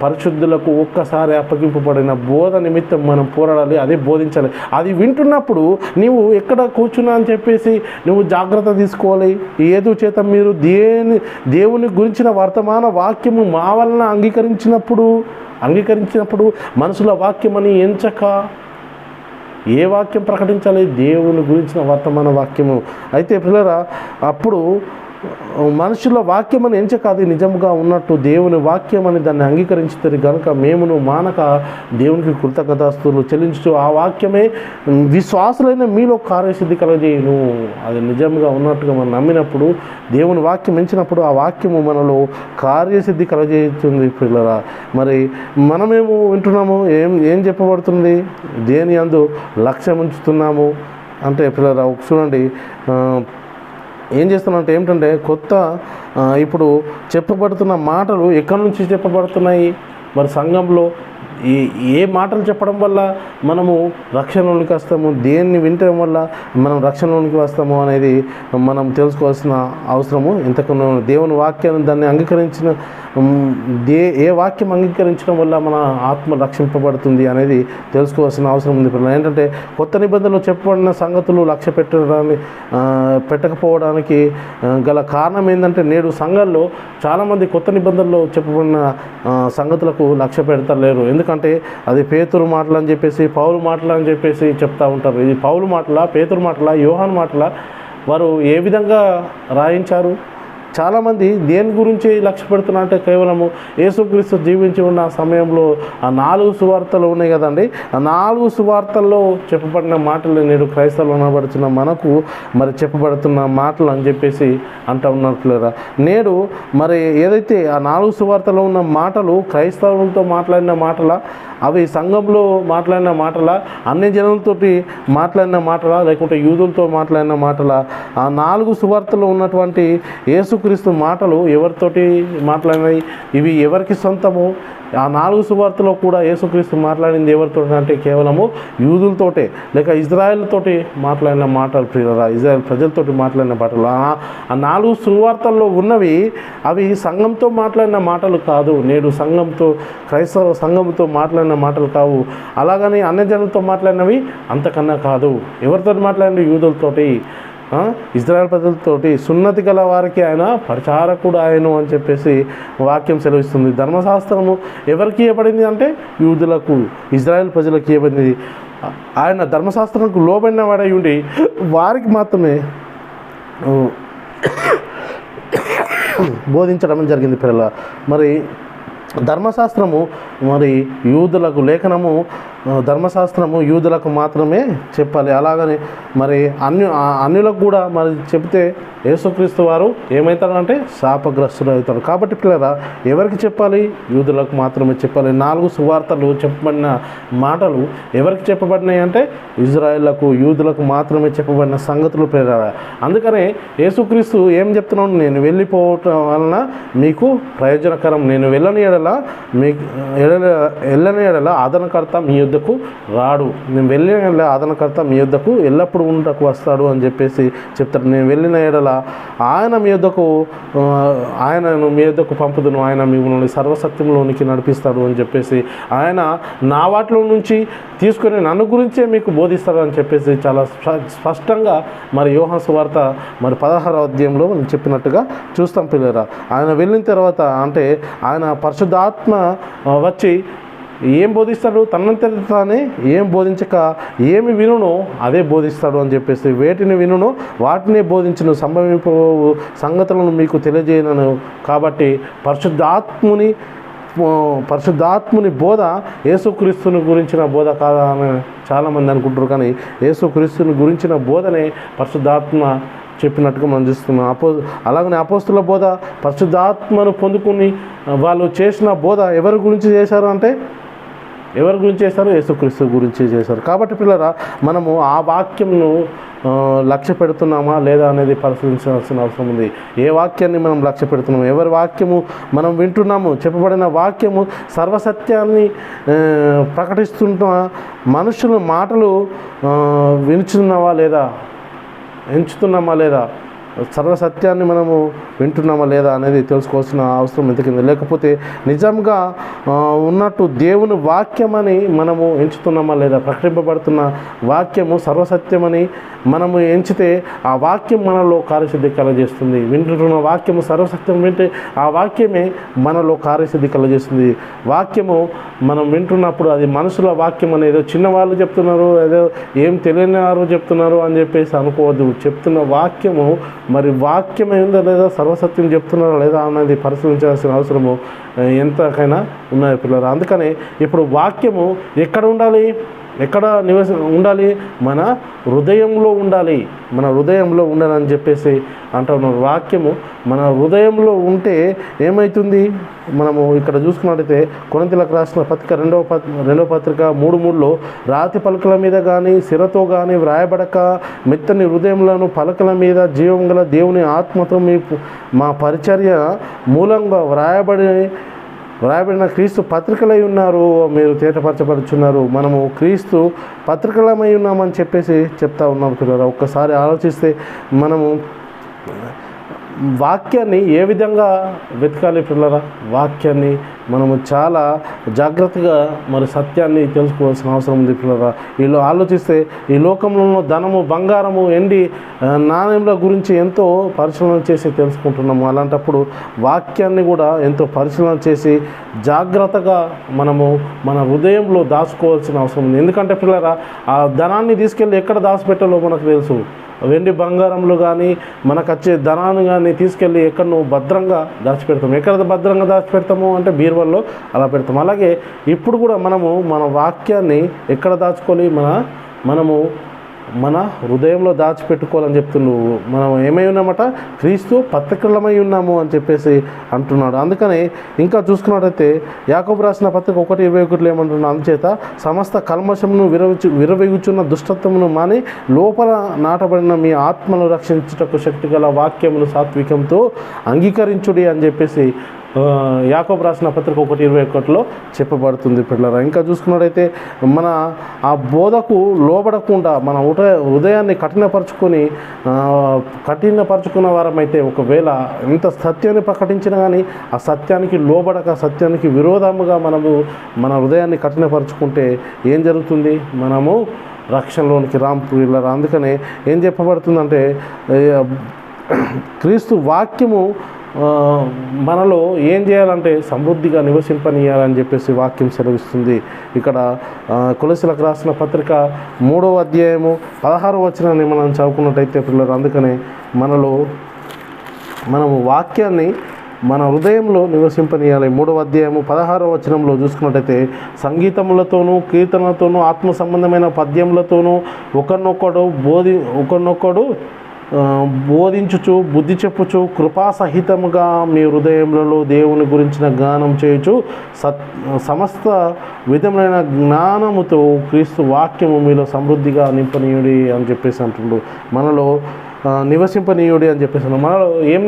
పరిశుద్ధులకు ఒక్కసారి అప్పగింపబడిన బోధ నిమిత్తం మనం పోరాడాలి, అదే బోధించాలి. అది వింటున్నప్పుడు నీవు ఎక్కడ కూర్చున్నా అని చెప్పేసి నువ్వు జాగ్రత్త తీసుకోవాలి. ఏదో చేత మీరు దేవుని గురించిన వర్తమాన వాక్యము మా వలన అంగీకరించినప్పుడు మనుషుల వాక్యమని ఎంచక ఏ వాక్యం ప్రకటించాలి? దేవుని గురించిన వర్తమాన వాక్యము. అయితే పిల్లరా, అప్పుడు మనుషుల వాక్యమని ఎంచక అది నిజంగా ఉన్నట్టు దేవుని వాక్యమని దాన్ని అంగీకరించుతుంది కనుక మేమును మానక దేవునికి కృతజ్ఞతాస్తులు చెల్లించు. ఆ వాక్యమే విశ్వాసులైన మీలో కార్యసిద్ధి కలగజేయును. అది నిజంగా ఉన్నట్టుగా మనం నమ్మినప్పుడు, దేవుని వాక్యం ఎంచినప్పుడు ఆ వాక్యము మనలో కార్యసిద్ధి కలగజేస్తుంది పిల్లరా. మరి మనమేమో వింటున్నాము, ఏం చెప్పబడుతుంది? దేని యందు లక్ష్యం ఉంచుతున్నాము అంటే పిల్లరా చూడండి, ఏం చేస్తున్నామంటే ఏమిటంటే కొత్త ఇప్పుడు చెప్పబడుతున్న మాటలు ఎక్కడి నుంచి చెప్పబడుతున్నాయి? మరి సంఘంలో ఏ మాటలు చెప్పడం వల్ల మనము రక్షణలోనికి వస్తాము, దేన్ని వినటం వల్ల మనం రక్షణలోనికి వస్తాము అనేది మనం తెలుసుకోవాల్సిన అవసరము ఎంతకన్నా. దేవుని వాక్యాన్ని దాన్ని అంగీకరించిన ఏ వాక్యం అంగీకరించడం వల్ల మన ఆత్మ రక్షింపబడుతుంది అనేది తెలుసుకోవాల్సిన అవసరం ఉంది. ఏంటంటే కొత్త నిబంధనలు చెప్పబడిన సంగతులు లక్ష్య పెట్టకపోవడానికి గల కారణం ఏంటంటే నేడు సంఘాల్లో చాలామంది కొత్త నిబంధనలు చెప్పబడిన సంగతులకు లక్ష్య పెడతలేరు. ఎందుకంటే అది పేతురు మాటలు అని చెప్పేసి, పౌలు మాటలు అని చెప్పేసి చెప్తూ ఉంటారు. ఇది పౌలు మాటలా, పేతురు మాటలా, యోహాను మాటలా? వారు ఏ విధంగా రాయించారు? చాలామంది దేని గురించి లక్ష్య పెడుతున్నా అంటే కేవలము యేసుక్రీస్తు జీవించి ఉన్న సమయంలో ఆ 4 సువార్తలు ఉన్నాయి కదండి, ఆ 4 సువార్తల్లో చెప్పబడిన మాటలు నేడు క్రైస్తవులు అనబడుతున్న మనకు మరి చెప్పబడుతున్న మాటలు అని చెప్పేసి అంటూ ఉన్నట్లేరా. నేడు మరి ఏదైతే ఆ 4 సువార్తలో ఉన్న మాటలు క్రైస్తవులతో మాట్లాడిన మాటల, అవి సంఘంలో మాట్లాడిన మాటల, అన్ని జనులతోటి మాట్లాడిన మాటల, లేకుంటే యూదులతో మాట్లాడిన మాటల? ఆ 4 సువార్తలో ఉన్నటువంటి యేసుక్రీస్తు మాటలు ఎవరితోటి మాట్లాడినాయి? ఇవి ఎవరికి సొంతము? ఆ 4 సువార్తలో కూడా యేసుక్రీస్తు మాట్లాడింది ఎవరితో అంటే కేవలము యూదులతోటే, లేక ఇజ్రాయెల్తోటి మాట్లాడిన మాటలు ప్రియులారా, ఇజ్రాయెల్ ప్రజలతోటి మాట్లాడిన మాటలు. ఆ 4 సువార్తల్లో ఉన్నవి అవి సంఘంతో మాట్లాడిన మాటలు కాదు. నేడు క్రైస్తవ సంఘంతో మాట్లాడిన మాటలు కావు. అలాగని అన్యజనులతో మాట్లాడినవి అంతకన్నా కాదు. ఎవరితో మాట్లాడిన? యూదులతోటి. ఇజ్రాయెల్ ప్రజలతోటి సున్నతి గల వారికి ఆయన పరిచారకుడు ఆయను అని చెప్పేసి వాక్యం సెలవిస్తుంది. ధర్మశాస్త్రము ఎవరికి ఇవ్వబడింది అంటే యూదులకు, ఇజ్రాయెల్ ప్రజలకు ఇవ్వబడింది. ఆయన ధర్మశాస్త్రంకు లోబడిన వాడై ఉండి వారికి మాత్రమే బోధించడం జరిగింది పిల్లల. మరి ధర్మశాస్త్రము మరి యూదులకు, లేఖనము ధర్మశాస్త్రము యూదులకు మాత్రమే చెప్పాలి. అలాగని మరి అన్యులకు కూడా మరి చెప్తే యేసుక్రీస్తు వారు ఏమవుతారంటే శాపగ్రస్తులు అవుతారు. కాబట్టి పిల్లరా ఎవరికి చెప్పాలి? యూదులకు మాత్రమే చెప్పాలి. 4 సువార్తలు చెప్పబడిన మాటలు ఎవరికి చెప్పబడినాయి అంటే ఇజ్రాయేళ్లకు, యూదులకు మాత్రమే చెప్పబడిన సంగతులు పిల్లరా. అందుకనే యేసుక్రీస్తు ఏం చెప్తున్నాడు? నేను వెళ్ళిపోవటం వలన మీకు ప్రయోజనకరం, నేను వెళ్ళని ఎడల ఆదరణకర్త మీ యుద్ధకు రాడు, నేను వెళ్ళిన ఆదరణకర్త మీ యుద్ధకు ఎల్లప్పుడూ ఉండకు వస్తాడు అని చెప్పేసి చెప్తాడు. నేను వెళ్ళిన ఎడల ఆయన మీ యుద్ధకు, ఆయనను మీ యుద్ధకు పంపుదును, ఆయన మిమ్మల్ని సర్వసత్యంలోనికి నడిపిస్తాడు అని చెప్పేసి, ఆయన నా వాటిలో నుంచి తీసుకొని నన్ను గురించే మీకు బోధిస్తాడు అని చెప్పేసి చాలా స్పష్టంగా మరి యోహాను సువార్త మరి 16వ అధ్యాయంలో మనం చెప్పినట్టుగా చూస్తాం పిల్లరా. ఆయన వెళ్ళిన తర్వాత అంటే ఆయన పరిశుద్ధాత్మ వచ్చి ఏం బోధిస్తాడు? తనంతట తానే ఏం బోధించక ఏమి వినునో అదే బోధిస్తాడు అని చెప్పేసి, వేటిని వినునో వాటినే బోధించును, సంభవింపు సంగతులను మీకు తెలియజేయను. కాబట్టి పరిశుద్ధాత్ముని బోధ యేసుక్రీస్తుని గురించిన బోధ కాదా అని చాలామంది అనుకుంటారు. కానీ యేసుక్రీస్తుని గురించిన బోధనే పరిశుద్ధాత్మ చెప్పినట్టుగా మనం చూస్తున్నాం. అలాగనే అపోస్తుల బోధ పరిశుద్ధాత్మను పొందుకుని వాళ్ళు చేసిన బోధ ఎవరి గురించి చేశారు అంటే ఎవరి గురించి చేశారు? యేసుక్రీస్తు గురించి చేశారు. కాబట్టి పిల్లరా మనము ఆ వాక్యంను లక్ష్య పెడుతున్నామా లేదా అనేది పరిశీలించాల్సిన అవసరం ఉంది. ఏ వాక్యాన్ని మనం లక్ష్య పెడుతున్నాము? ఎవరి వాక్యము మనం వింటున్నాము? చెప్పబడిన వాక్యము సర్వసత్యాన్ని ప్రకటిస్తున్న మనుషుల మాటలు వినుచున్నావా లేదా, ఎంచుతున్నామా లేదా, సర్వసత్యాన్ని మనము వింటున్నామా లేదా అనేది తెలుసుకోవాల్సిన అవసరం ఎంతకింది. లేకపోతే నిజంగా ఉన్నట్టు దేవుని వాక్యమని మనము ఎంచుతున్నామా లేదా, ప్రకటింపబడుతున్న వాక్యము సర్వసత్యమని మనము ఎంచితే ఆ వాక్యం మనలో కార్యసిద్ధి కలగజేస్తుంది. వింటున్న వాక్యము సర్వసత్యం వింటే ఆ వాక్యమే మనలో కార్యసిద్ధి కలగజేస్తుంది. వాక్యము మనం వింటున్నప్పుడు అది మనుషుల వాక్యం అని ఏదో చిన్నవాళ్ళు చెప్తున్నారు, ఏదో ఏం తెలియని వారు చెప్తున్నారు అని చెప్పేసి అనుకోవద్దు. చెప్తున్న వాక్యము మరి వాక్యం ఏందో లేదా, సర్వసత్యం చెప్తున్నారా లేదా అనేది పరిశీలించాల్సిన అవసరము ఎంతకైనా ఉన్నాయి పిల్లలు. అందుకని ఇప్పుడు వాక్యము ఎక్కడ ఉండాలి? ఎక్కడ ఉండాలి? మన హృదయంలో ఉండాలి. మన హృదయంలో ఉండాలని చెప్పేసి అంటున్నారు. వాక్యము మన హృదయంలో ఉంటే ఏమవుతుంది? మనము ఇక్కడ చూసుకున్నట్టయితే కొరింథీయులకు రాసిన పత్రిక 2వ పత్రిక 3:3లో రాతి పలకల మీద కానీ సిరతో కానీ వ్రాయబడక మెత్తని హృదయంలోను పలకల మీద జీవం గల దేవుని ఆత్మతో మా పరిచర్య మూలంగా వ్రాయబడిన క్రీస్తు పత్రికలై ఉన్నారు, మీరు తేటపరచబడుచున్నారు. మనము క్రీస్తు పత్రికలమై ఉన్నామని చెప్పేసి చెప్తా ఉన్నాం పిల్లలు. ఒక్కసారి ఆలోచిస్తే మనము వాక్యాన్ని ఏ విధంగా వెతకాలి పిల్లరా? వాక్యాన్ని మనము చాలా జాగ్రత్తగా మరి సత్యాన్ని తెలుసుకోవాల్సిన అవసరం ఉంది పిల్లరా. వీళ్ళు ఆలోచిస్తే ఈ లోకంలో ధనము, బంగారము, ఎండి, నాణ్యముల గురించి ఎంతో పరిశీలన చేసి తెలుసుకుంటున్నాము. అలాంటప్పుడు వాక్యాన్ని కూడా ఎంతో పరిశీలన చేసి జాగ్రత్తగా మనము మన హృదయంలో దాచుకోవాల్సిన అవసరం ఉంది. ఎందుకంటే పిల్లరా ఆ ధనాన్ని తీసుకెళ్ళి ఎక్కడ దాచిపెట్టాలో మనకు తెలుసు. వెండి బంగారంలో కానీ మనకు వచ్చే ధనాన్ని కానీ తీసుకెళ్ళి ఎక్కడో భద్రంగా దాచిపెడతాము. ఎక్కడ భద్రంగా దాచిపెడతాము అంటే బీరువాల్లో అలా పెడతాము. అలాగే ఇప్పుడు కూడా మనము మన వాక్యాన్ని ఎక్కడ దాచుకోవాలి? మనము మన హృదయంలో దాచిపెట్టుకోవాలని చెప్తున్నావు. మనం ఏమై ఉన్నామట? క్రీస్తు పత్రికలమై ఉన్నాము అని చెప్పేసి అంటున్నాడు. అందుకని ఇంకా చూసుకున్నట్టయితే యాకోబు రాసిన పత్రిక 1:21 ఏమంటున్నాడు? అందుచేత సమస్త కల్మషమును విరవీగుచున్న దుష్టత్వమును మాని లోపల నాటబడిన మీ ఆత్మను రక్షించుటకు శక్తిగల వాక్యమును సాత్వికంతో అంగీకరించుడి అని చెప్పేసి యాకోబు రాసిన పత్రిక 1:21లో చెప్పబడుతుంది పిల్లరా. ఇంకా చూసుకున్నట్టయితే మన ఆ బోధకు లోబడకుండా మన హృదయాన్ని కఠినపరుచుకున్న వారమైతే ఒకవేళ ఎంత సత్యాన్ని ప్రకటించినా కానీ ఆ సత్యానికి లోబడక సత్యానికి విరోధముగా మనము మన హృదయాన్ని కఠినపరుచుకుంటే ఏం జరుగుతుంది? మనము రక్షణలోనికి రాం పిల్లరా. అందుకనే ఏం చెప్పబడుతుందంటే క్రీస్తు వాక్యము మనలో ఏం చేయాలంటే సమృద్ధిగా నివసింపనీయాలని చెప్పేసి వాక్యం సెలవిస్తుంది. ఇక్కడ కొలసీలకు రాసిన పత్రిక 3వ అధ్యాయము 16వ వచనాన్ని మనం చదువుకున్నట్టయితే పిల్లలు, అందుకనే మనము వాక్యాన్ని మన హృదయంలో నివసింపనీయాలి. 3వ అధ్యాయము 16వ వచనంలో చూసుకున్నట్టయితే సంగీతములతోనూ కీర్తనలతోనూ ఆత్మ సంబంధమైన పద్యములతోనూ ఒకరినొకడు బోధించుచు బుద్ధి చెప్పుచు కృపాసహితముగా మీ హృదయములలో దేవుని గురించిన గానం చేయుచు సమస్త విధములైన జ్ఞానముతో క్రీస్తు వాక్యము మీలో సమృద్ధిగా నింపనీయుడి అని చెప్పేసి అంటుండు. మనలో నివసింపనీయుడి అని చెప్పేసి మనలో ఏం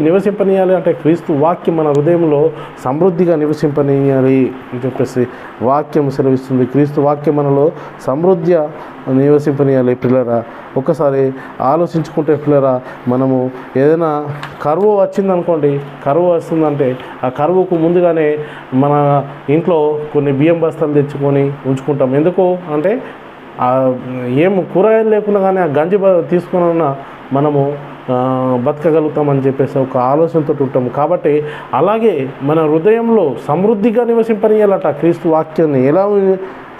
నివసింపనీయాలి అంటే క్రీస్తు వాక్యం మన హృదయంలో సమృద్ధిగా నివసింపనీయాలి అని చెప్పేసి వాక్యం సెలవిస్తుంది. క్రీస్తు వాక్యం మనలో సమృద్ధిగా నివసింపనీయాలి. పిల్లరా, ఒక్కసారి ఆలోచించుకుంటే పిల్లరా, మనము ఏదైనా కరువు వచ్చిందనుకోండి, కరువు వస్తుందంటే ఆ కరువుకు ముందుగానే మన ఇంట్లో కొన్ని బియ్యం బస్తాలు తెచ్చుకొని ఉంచుకుంటాం. ఎందుకు అంటే ఏం కూరగాయలు లేకుండా కానీ ఆ గంజి తీసుకున్న మనము బతకగలుగుతామని చెప్పేసి ఒక ఆలోచనతో ఉంటాము. కాబట్టి అలాగే మన హృదయంలో సమృద్ధిగా నివసింపనీయాలట క్రీస్తు వాక్యాన్ని. ఎలా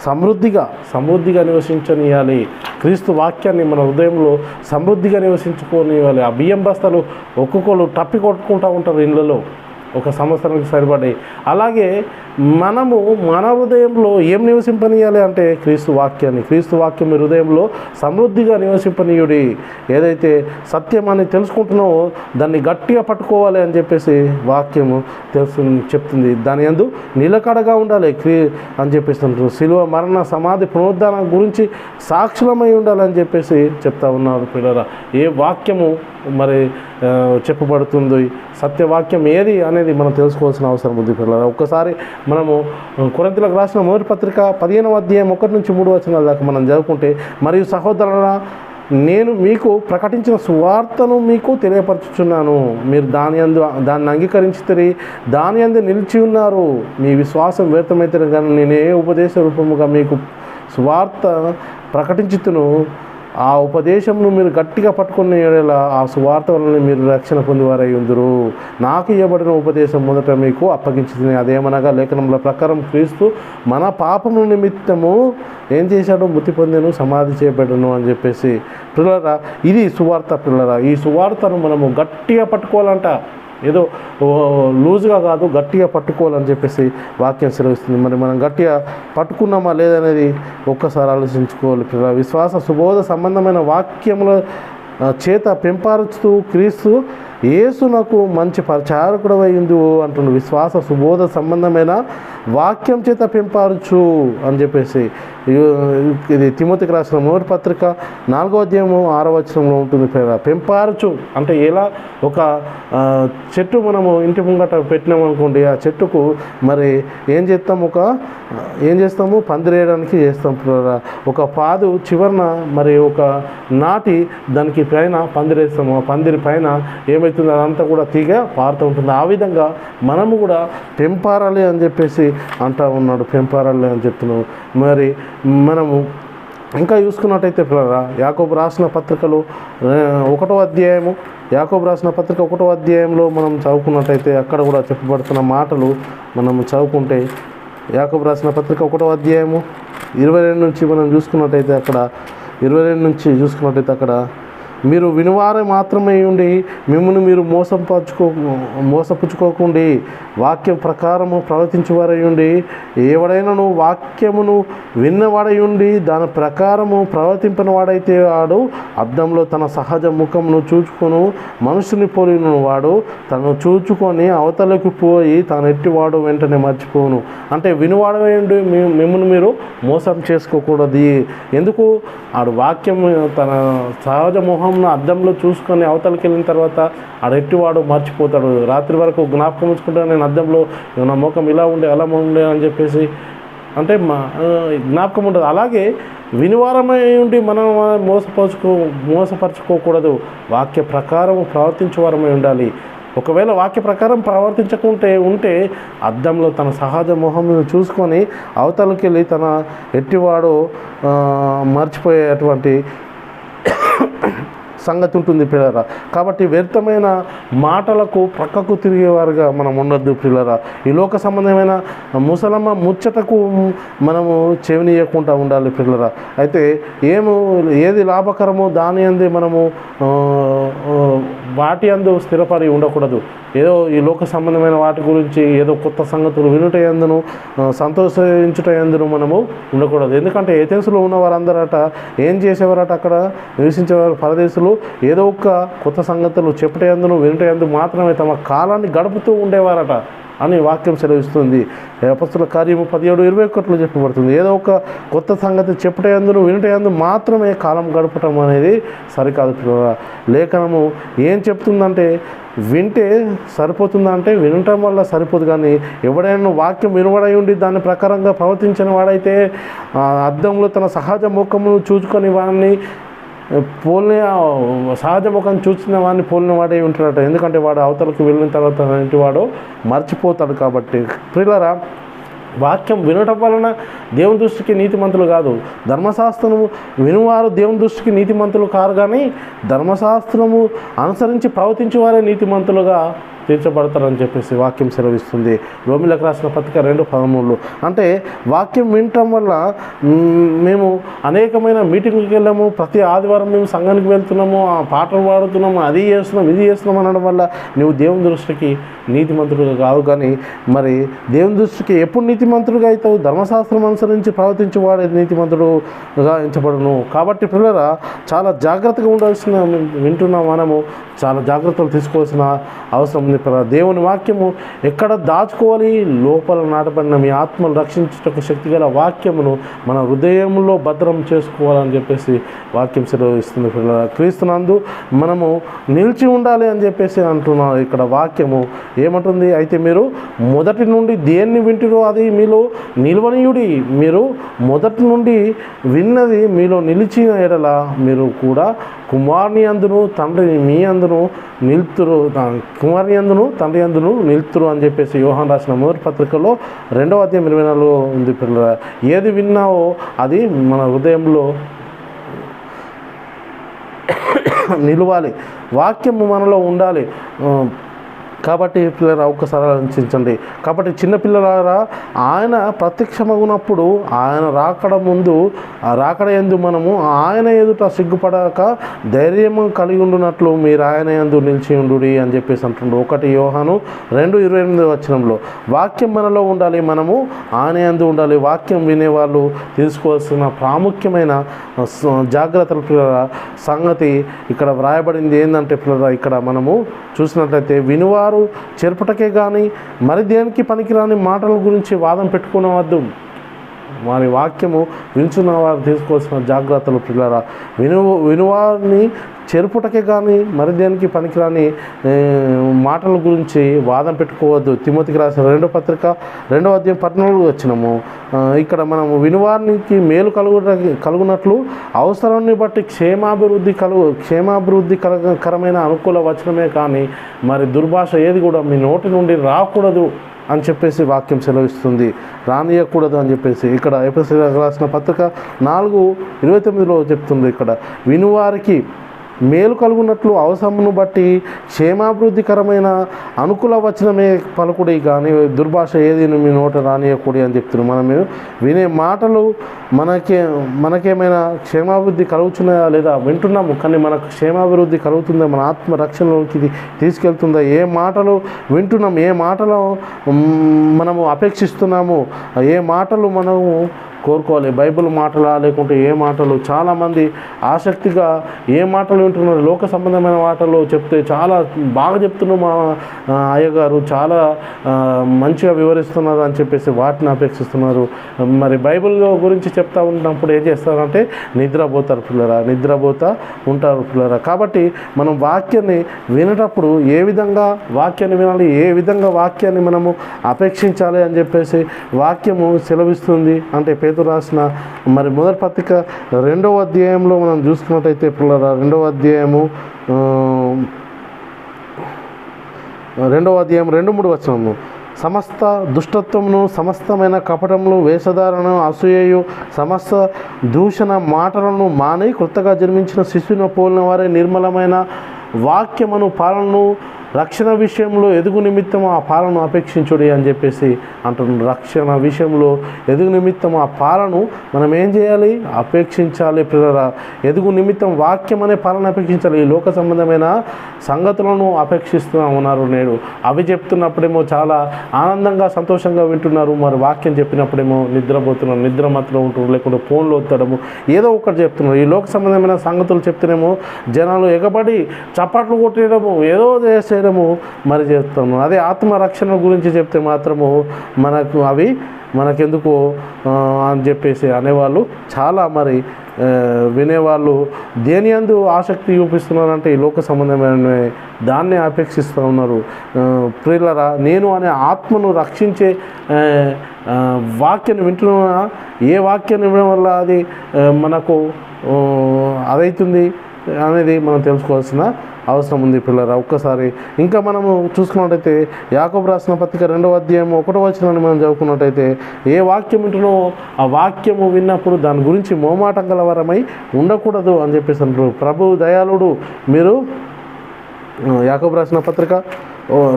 సమృద్ధిగా నివసించనీయాలి క్రీస్తు వాక్యాన్ని మన హృదయంలో సమృద్ధిగా నివసించుకోనివ్వాలి. ఆ బియ్యం బస్తాలు ఒక్కొక్కరు టప్పి కొట్టుకుంటూ ఉంటారు ఇళ్ళలో ఒక సంవత్సరానికి సరిపడే. అలాగే మనము మన హృదయంలో ఏం నివసింపనీయాలి అంటే క్రీస్తు వాక్యం మీ హృదయంలో సమృద్ధిగా నివసింపనీయుడి. ఏదైతే సత్యం అని తెలుసుకుంటున్నామో దాన్ని గట్టిగా పట్టుకోవాలి అని చెప్పేసి వాక్యము చెప్తుంది. దాని యందు నిలకడగా ఉండాలి అని చెప్పేసి అంటున్నారు. శిలువ మరణ సమాధి పునరుద్ధానం గురించి సాక్షులమై ఉండాలని చెప్పేసి చెప్తా ఉన్నారు. పిల్లరా, ఏ వాక్యము మరి చెప్పబడుతుంది, సత్యవాక్యం ఏది అనేది మనం తెలుసుకోవాల్సిన అవసరం ఉంది. పిల్లరా, ఒక్కసారి మనము కొరింథీయులకు రాసిన మొదటి పత్రిక 15వ అధ్యాయం 1 నుంచి 3 వచనాల దాకా మనం చదువుకుంటే, మరియు సహోదరులారా, నేను మీకు ప్రకటించిన సువార్తను మీకు తెలియపరచుచున్నాను. మీరు దాన్ని అంగీకరించితే దాని యందు నిలిచి ఉన్నారు. మీ విశ్వాసం వ్యర్థమైతే కానీ నేనే ఉపదేశ రూపముగా మీకు సువార్త ప్రకటించుతును. ఆ ఉపదేశంను మీరు గట్టిగా పట్టుకునే ఆ సువార్త వలన మీరు రక్షణ పొందివారై ఉందురు. నాకు ఇవ్వబడిన ఉపదేశం మొదట మీకు అప్పగించింది. అదేమనగా లేఖనముల ప్రకారం క్రీస్తు మన పాపము నిమిత్తము ఏం చేశాడు? మృతి పొందెను, సమాధి చేయబడను అని చెప్పేసి. పిల్లరా, ఇది సువార్త. పిల్లరా, ఈ సువార్తను మనము గట్టిగా పట్టుకోవాలంట. ఏదో లూజ్గా కాదు, గట్టిగా పట్టుకోవాలని చెప్పేసి వాక్యం సెలవిస్తుంది. మరి మనం గట్టిగా పట్టుకున్నామా లేదనేది ఒక్కసారి ఆలోచించుకోవాలి. విశ్వాస సుబోధ సంబంధమైన వాక్యముల చేత పెంపరుస్తూ క్రీస్తు యేసునకు మంచి పరిచారకుడవై ఉండు అంటున్నాడు. విశ్వాస సుబోధ సంబంధమైన వాక్యం చేత పెంపరచు అని చెప్పేసి ఇది తిమోతికి రాసిన మొదటి పత్రిక 4వ అధ్యాయము 6వ వచనంలో ఉంటుంది. పెంపరచు అంటే ఎలా? ఒక చెట్టు మనము ఇంటి ముంగట పెట్టినామనుకోండి, ఆ చెట్టుకు మరి ఏం చేస్తాము? పందిరేయడానికి చేస్తాం. ఒక పాదు చివరన మరి ఒక నాటి దానికి పైన పందిరేస్తాము. ఆ పందిరి పైన ఏమవుతుంది? అదంతా కూడా తీగ పారుతూ ఉంటుంది. ఆ విధంగా మనము కూడా పెంపారాలి అని చెప్పేసి అంటా ఉన్నాడు. పెంపారాలి అని చెప్తున్నాము. మరి మనము ఇంకా చూసుకున్నట్టయితే యాకోబు రాసిన పత్రికలు 1వ అధ్యాయము, యాకోబు రాసిన పత్రిక 1వ అధ్యాయంలో మనం చదువుకున్నట్టయితే అక్కడ కూడా చెప్పబడుతున్న మాటలు మనం చదువుకుంటే, యాకోబు రాసిన పత్రిక 1వ అధ్యాయము 22 నుంచి మనం చూసుకున్నట్టయితే అక్కడ మీరు వినువారే మాత్రమే ఉండి మిమ్మల్ని మీరు మోసపుచ్చుకోకుండి వాక్యం ప్రకారము ప్రవర్తించేవారై ఉండి, ఎవడైనాను వాక్యమును విన్నవాడై ఉండి దాని ప్రకారము ప్రవర్తింపని వాడైతే వాడు అద్దంలో తన సహజ ముఖమును చూచుకొను మనుషుని పోలిన వాడు తను చూచుకొని అవతలకు పోయి తాను ఎట్టివాడు వెంటనే మర్చిపోను. అంటే వినువాడై ఉండి మిమ్మల్ని మీరు మోసం చేసుకోకూడదు. ఎందుకు? ఆడు వాక్యం తన సహజ మొహంను అద్దంలో చూసుకొని అవతలకి వెళ్ళిన తర్వాత ఆడెట్టివాడు మర్చిపోతాడు. రాత్రి వరకు జ్ఞాపకం ఉంచుకుంటాను, నేను అద్దంలో నా ముఖం ఇలా ఉండే అలా ఉండే అని చెప్పేసి అంటే జ్ఞాపకం ఉంటుంది. అలాగే వినివారమై ఉండి మనం మోసపరచుకోకూడదు. వాక్య ప్రకారం ప్రవర్తించే వారమై ఉండాలి. ఒకవేళ వాక్య ప్రకారం ప్రవర్తించకుంటే అద్దంలో తన సహజ మొహంను చూసుకొని అవతలకి వెళ్ళి తన ఎట్టివాడు మర్చిపోయేటువంటి సంగతి ఉంటుంది పిల్లరా. కాబట్టి వ్యర్థమైన మాటలకు ప్రక్కకు తిరిగేవారుగా మనం ఉండొద్దు పిల్లరా. ఈ లోక సంబంధమైన ముసలమ్మ ముచ్చటకు మనము చెవినీయకుండా ఉండాలి పిల్లరా. అయితే ఏది లాభకరమో దాని అందే మనము వాటి అందు స్థిరపడి ఉండకూడదు. ఏదో ఈ లోక సంబంధమైన వాటి గురించి ఏదో కొత్త సంగతులు వినుట యందును సంతోషించుట యందును మనము ఉండకూడదు. ఎందుకంటే ఏథెన్సులో ఉన్న వారందరట ఏం చేసేవారట, అక్కడ నివసించేవారు పరదేశులు ఏదో ఒక కొత్త సంగతులు చెప్పుట యందును వినుట యందు మాత్రమే తమ కాలాన్ని గడుపుతూ ఉండేవారట అని వాక్యం సెలవిస్తుంది. అపొస్తలుల కార్యము 17:21 చెప్పబడుతుంది. ఏదో ఒక కొత్త సంగతి చెప్పుట యందును వినుట యందు మాత్రమే కాలం గడపటం అనేది సరికాదు. లేఖనము ఏం చెప్తుందంటే వింటే సరిపోతుందంటే వినటం వల్ల సరిపోదు. కానీ ఎవడైనా వాక్యం వినబడై ఉండి దాని ప్రకారంగా ప్రవర్తించిన వాడైతే అద్దంలో తన సహజ ముఖమును చూసుకొని వాడిని సహజ ముఖం చూసిన వాడిని పోలిన వాడే ఉంటాడట. ఎందుకంటే వాడు అవతలకు వెళ్ళిన తర్వాత వాడు మర్చిపోతాడు. కాబట్టి ప్రియులారా, వాక్యం వినటం వలన దేవుని దృష్టికి నీతిమంతులు కాదు, ధర్మశాస్త్రము వినువారు దేవుని దృష్టికి నీతిమంతులు కారు, కానీ ధర్మశాస్త్రము అనుసరించి ప్రవర్తించే వారే నీతిమంతులుగా తీర్చబడతారని చెప్పేసి వాక్యం సెలవిస్తుంది. రోమిలకు రాసిన పత్రిక 2:13. అంటే వాక్యం వినటం వల్ల మేము అనేకమైన మీటింగ్కి వెళ్ళాము, ప్రతి ఆదివారం మేము సంఘానికి వెళ్తున్నాము, ఆ పాటలు పాడుతున్నాము, అది చేస్తున్నాం ఇది చేస్తున్నాం అనడం వల్ల నువ్వు దేవుని దృష్టికి నీతిమంతుడుగా కావు. కానీ మరి దేవుని దృష్టికి ఎప్పుడు నీతిమంతుడుగా అవుతావు? ధర్మశాస్త్రం అనుసరించి ప్రవర్తించి వాడే నీతిమంతుడుగా ఎంచబడును. కాబట్టి పిల్లరా, చాలా జాగ్రత్తగా ఉండాల్సిన వింటున్న మనము చాలా జాగ్రత్తలు తీసుకోవాల్సిన అవసరం ఉంది. దేవుని వాక్యము ఎక్కడ దాచుకోవాలి? లోపల నాటబడిన మీ ఆత్మను రక్షించుటకు శక్తిగల వాక్యమును మన హృదయంలో భద్రం చేసుకోవాలని చెప్పేసి వాక్యం సెలవిస్తుంది. క్రీస్తునందు మనము నిలిచి ఉండాలి అని చెప్పేసి అంటున్నాను. ఇక్కడ వాక్యము ఏమంటుంది? అయితే మీరు మొదటి నుండి దేన్ని వింటురో అది మీలో నిల్వనీయుడి. మీరు మొదటి నుండి విన్నది మీలో నిలిచిన ఎడల మీరు కూడా కుమారుని అందును తండ్రి మీ అందును నిలుతురు, కుమారుని అందును తండ్రి అందును నిలుతురు అని చెప్పేసి యోహాను రాసిన మొదటి పత్రికలో 2:24 ఉంది. ఏది విన్నావో అది మన హృదయంలో నిలవాలి, వాక్యము మనలో ఉండాలి. కాబట్టి పిల్లరా, ఒక్కసారి ఆలోచించండి. కాబట్టి చిన్నపిల్లలారా, ఆయన ప్రత్యక్షమగునప్పుడు ఆయన రాకడ యందు మనము ఆయన ఎదుట సిగ్గుపడక ధైర్యము కలిగి ఉండునట్లు మీరు ఆయన యందు నిలిచి ఉండుడి అని చెప్పేసి అంటుండ్రు. 1 యోహాను 2:28 వాక్యం మనలో ఉండాలి, మనము ఆయన యందు ఉండాలి. వాక్యం వినేవాళ్ళు తీసుకోవాల్సిన ప్రాముఖ్యమైన జాగ్రత్తల పిల్లల సంగతి ఇక్కడ వ్రాయబడింది ఏంటంటే పిల్లరా, ఇక్కడ మనము చూసినట్లయితే వినువారు చెరుపుటకే కానీ మరి దేనికి పనికిరాని మాటల గురించి వాదం పెట్టుకునవద్దు. వారి వాక్యము వింటున్న వారు తీసుకోవాల్సిన జాగ్రత్తలు పిల్లరా, వినువారిని చెరుపుటకే కానీ మరి దేనికి పనికిరాని మాటల గురించి వాదం పెట్టుకోవద్దు. తిమోతికి రాసిన 2వ పత్రిక 2:14 ఇక్కడ మనము వినువారికి మేలు కలుగునట్లు అవసరాన్ని బట్టి క్షేమాభివృద్ధికరమైన అనుకూల వచనమే కానీ మరి దుర్భాష ఏది కూడా మీ నోటి నుండి రాకూడదు అని చెప్పేసి వాక్యం సెలవిస్తుంది. రానియకూడదు అని చెప్పేసి ఇక్కడ ఎఫెసీయులకు రాసిన పత్రిక 4:29 చెప్తుంది. ఇక్కడ వినువారికి మేలు కలుగునట్లు అవసరమును బట్టి క్షేమాభివృద్ధికరమైన అనుకూల వచనమే పలుకుడి, కానీ దుర్భాష ఏది మీ నోట రానియకూడదు అని చెప్తున్నాం. మనము వినే మాటలు మనకేమైనా క్షేమాభివృద్ధి కలుగుతున్నాయా లేదా వింటున్నాము, కానీ మనకు క్షేమాభివృద్ధి కలుగుతుందా, మన ఆత్మ రక్షణలోకి తీసుకెళ్తుందా? ఏ మాటలు వింటున్నాం, ఏ మాటలు మనము అపేక్షిస్తున్నాము, ఏ మాటలు మనము కోరుకోవాలి? బైబిల్ మాటలా లేకుంటే ఏ మాటలు? చాలామంది ఆసక్తిగా ఏ మాటలు వింటున్నారు? లోక సంబంధమైన మాటలు చెప్తే చాలా బాగా చెప్తున్నారు, మా అయ్యగారు చాలా మంచిగా వివరిస్తున్నారు అని చెప్పేసి వాటిని అపేక్షిస్తున్నారు. మరి బైబిల్ గురించి చెప్తా ఉన్నప్పుడు ఏం చేస్తారంటే నిద్రపోతారు పిల్లరా, నిద్రపోతా ఉంటారు పిల్లరా. కాబట్టి మనం వాక్యాన్ని వినేటప్పుడు ఏ విధంగా వాక్యాన్ని వినాలి, ఏ విధంగా వాక్యాన్ని మనము అపేక్షించాలి అని చెప్పేసి వాక్యము సెలవిస్తుంది. అంటే పేతురు రాసిన మరి మొదటి పత్రిక 2వ అధ్యాయంలో మనం చూసుకున్నట్టయితే పిల్లరా, 2వ అధ్యాయము 2వ అధ్యాయం 2-3 వచనము. సమస్త దుష్టత్వమును, సమస్తమైన కపటములు, వేషధారణ, అసూయయు, సమస్త దూషణ మాటలను మాని క్రొత్తగా జన్మించిన శిశువును పోలిన వారే నిర్మలమైన వాక్యమును పాలనను రక్షణ విషయంలో ఎదుగు నిమిత్తం ఆ పాలను అపేక్షించుడి అని చెప్పేసి అంటున్నాడు. రక్షణ విషయంలో ఎదుగు నిమిత్తం ఆ పాలను మనం ఏం చేయాలి? అపేక్షించాలి. పిల్లరా, ఎదుగు నిమిత్తం వాక్యం అనే పాలన అపేక్షించాలి. ఈ లోక సంబంధమైన సంగతులను అపేక్షిస్తూ ఉన్నారు నేడు. అవి చెప్తున్నప్పుడేమో చాలా ఆనందంగా సంతోషంగా వింటున్నారు. మరి వాక్యం చెప్పినప్పుడేమో నిద్రపోతున్నారు, నిద్రమత్తులో ఉంటున్నారు, లేకుంటే ఫోన్లో వత్తడము, ఏదో ఒకటి చెప్తున్నారు. ఈ లోక సంబంధమైన సంగతులు చెప్తేనేమో జనాలు ఎగబడి చప్పట్లు కొట్టేయడము, ఏదో చేయడము మరి చేస్తాము. అదే ఆత్మరక్షణ గురించి చెప్తే మాత్రము అవి మనకెందుకు అని చెప్పేసి అనేవాళ్ళు చాలా. మరి వినేవాళ్ళు దేని యందు ఆసక్తి చూపిస్తున్నారంటే ఈ లోక సంబంధమైన దాన్ని అపేక్షిస్తూ ఉన్నారు. ప్రియులరా, నేను అనే ఆత్మను రక్షించే వాక్యాన్ని వింటున్నా. ఏ వాక్యాన్ని వినడం వల్ల అది మనకు అదవుతుంది అనేది మనం తెలుసుకోవాల్సిన అవసరం ఉంది. పిల్లరా, ఒక్కసారి ఇంకా మనము చూసుకున్నట్టయితే యాకోబు రాసిన పత్రిక 2వ అధ్యాయం 1వ వచనాన్ని మనం చదువుకున్నట్టయితే, ఏ వాక్యం వింటున్నో ఆ వాక్యము విన్నప్పుడు దాని గురించి మోమాటం గలవరమై ఉండకూడదు అని చెప్పేసి అంటారు. ప్రభు దయాళుడు. మీరు యాకోబు రాసిన పత్రిక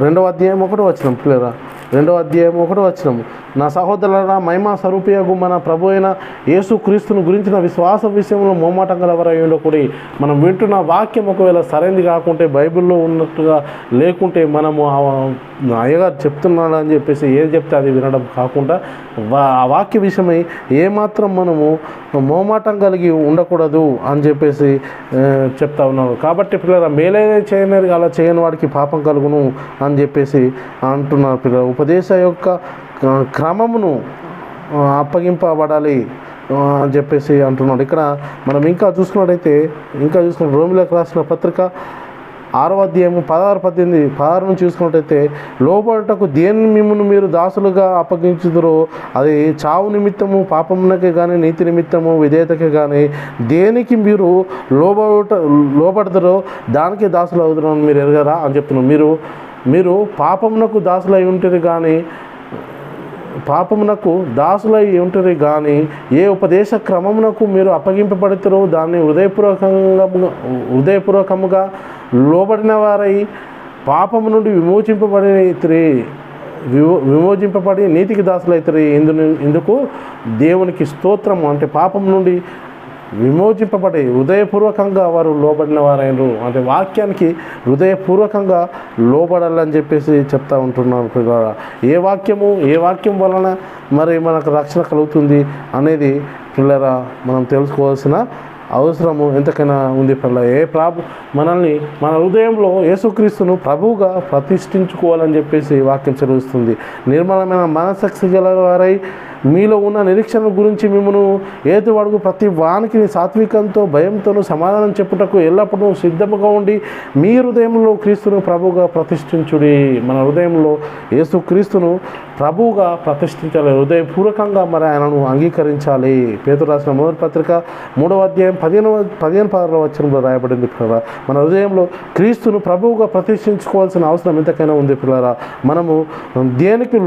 2వ అధ్యాయం 1వ వచనం. పిల్లరా, 2వ అధ్యాయం 1వ వచనం, నా సహోదరులారా, మహిమా స్వరూపియగు మన ప్రభు అయిన యేసు క్రీస్తును గురించిన విశ్వాస విషయంలో మోమాటం గలవరై ఉండకూడి. మనం వింటున్న వాక్యం ఒకవేళ సరైనది కాకుంటే, బైబిల్లో ఉన్నట్టుగా లేకుంటే, మనము అయ్యగారు చెప్తున్నాడు అని చెప్పేసి ఏది చెప్తే అది వినడం కాకుండా ఆ వాక్య విషయమై ఏమాత్రం మనము మోమాటం కలిగి ఉండకూడదు అని చెప్పేసి చెప్తా ఉన్నాడు. కాబట్టి పిల్లల మేలైన చేయనిది అలా చేయని వాడికి పాపం కలుగును అని చెప్పేసి అంటున్నారు. పిల్లలు ఉపదేశ యొక్క క్రమమును అప్పగింపబడాలి అని చెప్పేసి అంటున్నాడు. ఇక్కడ మనం ఇంకా చూసుకున్నట్టయితే రోమిలకు రాసిన పత్రిక 6వ అధ్యాయం 16 నుంచి చూసుకున్నట్టయితే, లోబడటకు దేని మిమ్మల్ని మీరు దాసులుగా అప్పగించుదురో అది చావు నిమిత్తము, పాపమునకే కానీ, నీతి నిమిత్తము, విధేయతకే కానీ దేనికి మీరు లోబడతారో దానికి దాసులు అవుతారో మీరు ఎరగరా అని చెప్తున్నారు. మీరు పాపమునకు దాసులై ఉంటారు కానీ, ఏ ఉపదేశ క్రమమునకు మీరు అప్పగింపబడతారో దాన్ని హృదయపూర్వకముగా లోబడిన వారై పాపము నుండి విమోచింపబడి నీతికి దాసులైతారు. ఇందుకు దేవునికి స్తోత్రము. అంటే పాపం నుండి విమోచింపబడి హృదయపూర్వకంగా వారు లోబడిన వారైనరు. అంటే వాక్యానికి హృదయపూర్వకంగా లోబడాలని చెప్పేసి చెప్తా ఉంటున్నారు. ఏ వాక్యం వలన మరి మనకు రక్షణ కలుగుతుంది అనేది పిల్లరా మనం తెలుసుకోవాల్సిన అవసరము ఎంతకైనా ఉంది. మనల్ని మన హృదయంలో యేసుక్రీస్తును ప్రభువుగా ప్రతిష్ఠించుకోవాలని చెప్పేసి వాక్యం చదివిస్తుంది. నిర్మలమైన మనసాక్షి గల వారై మీలో ఉన్న నిరీక్షణ గురించి మిమ్మల్ని ఏతువడుగు ప్రతి వానికి సాత్వికంతో, భయంతోనూ సమాధానం చెప్పుటకు ఎల్లప్పుడూ సిద్ధముగా ఉండి మీ హృదయంలో క్రీస్తును ప్రభువుగా ప్రతిష్ఠించుడి. మన హృదయంలో యేసుక్రీస్తును ప్రభువుగా ప్రతిష్ఠించాలి. హృదయపూర్వకంగా మరి ఆయనను అంగీకరించాలి. పేతురు రాసిన మొదటి పత్రిక 3వ అధ్యాయం 15 వచనంలో రాయబడింది. పిల్లరా, మన హృదయంలో క్రీస్తును ప్రభువుగా ప్రతిష్ఠించుకోవాల్సిన అవసరం ఎంతకైనా ఉంది. పిల్లరా, మనము దేనికి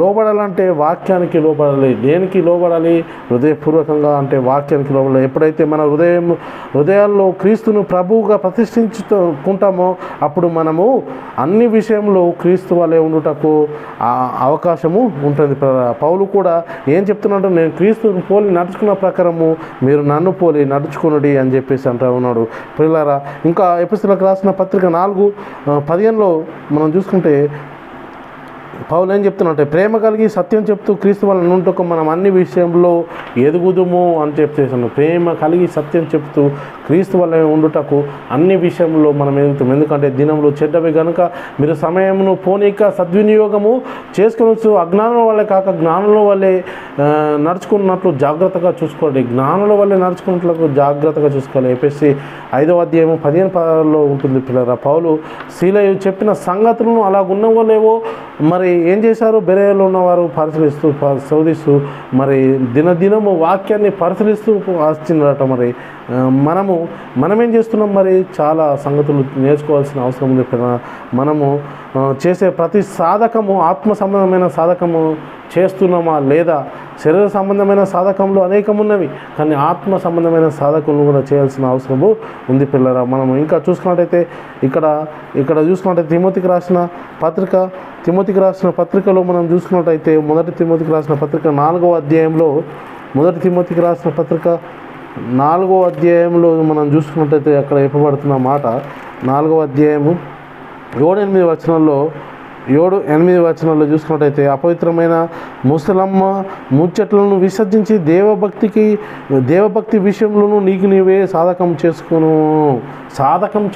లోబడాలంటే వాక్యానికి లోబడాలి. దేనికి లోబడాలి? హృదయపూర్వకంగా, అంటే వాక్యానికి లోబడాలి. ఎప్పుడైతే మన హృదయాల్లో క్రీస్తును ప్రభువుగా ప్రతిష్ఠించుకుంటామో అప్పుడు మనము అన్ని విషయంలో క్రీస్తు వలె ఉండుటకు అవకాశము ఉంటుంది. పౌలు కూడా ఏం చెప్తున్నాడు? నేను క్రీస్తుని పోలి నడుచుకున్న ప్రకారము మీరు నన్ను పోలి నడుచుకునుడి అని చెప్పేసి అంటూ ఉన్నాడు. పిల్లరా, ఇంకా ఎఫెసీయులకు రాసిన పత్రిక 4:15 మనం చూసుకుంటే పౌలు ఏం చెప్తున్నట్టే, ప్రేమ కలిగి సత్యం చెప్తూ క్రీస్తు వలన నుంటకు మనం అన్ని విషయంలో ఎదుగుదుము అని చెప్పేసాను. ప్రేమ కలిగి సత్యం చెప్తూ క్రీస్తు వల్ల ఉండుటకు అన్ని విషయంలో మనం ఎదుగుతాం. ఎందుకంటే దినంలో చెడ్డవి కనుక మీరు సమయమును పోనీక సద్వినియోగము చేసుకొనొచ్చు. అజ్ఞానం వల్లే కాక జ్ఞానుల వల్లే నడుచుకున్నట్లు జాగ్రత్తగా చూసుకోండి. జ్ఞానుల వల్లే నడుచుకున్నట్లు జాగ్రత్తగా చూసుకోవాలి. ఎఫెసీ 5వ అధ్యాయం 15 ఉంటుంది. పిల్లరా, పౌలు శీలయు చెప్పిన సంగతులను అలాగున్న వాళ్ళేవో మరి ఏం చేశారు? బెరేలో ఉన్నవారు శోధిస్తూ మరి దినదినము వాక్యాన్ని పరిశీలిస్తూ వచ్చిందట. మరి మనమేం చేస్తున్నాం మరి? చాలా సంగతులు నేర్చుకోవాల్సిన అవసరం ఉంది. మనము చేసే ప్రతి సాధకము ఆత్మ సంబంధమైన సాధకము చేస్తున్నామా లేదా? శరీర సంబంధమైన సాధకంలో అనేకం ఉన్నవి, కానీ ఆత్మ సంబంధమైన సాధకులను కూడా చేయాల్సిన అవసరము ఉంది పిల్లరా. మనం ఇంకా చూసుకున్నట్టయితే ఇక్కడ చూసుకున్నట్టయితే తిమోతికి రాసిన పత్రికలో మనం చూసుకున్నట్టయితే మొదటి తిమోతికి రాసిన పత్రిక 4వ అధ్యాయంలో మనం చూసుకున్నట్టయితే అక్కడ చెప్పబడుతున్న మాట 4వ అధ్యాయము 7-8 వచనాల్లో చూసుకున్నట్టయితే అపవిత్రమైన ముసలమ్మ ముచ్చట్లను విసర్జించి దేవభక్తి విషయంలోనూ నీకు నీవే సాధకం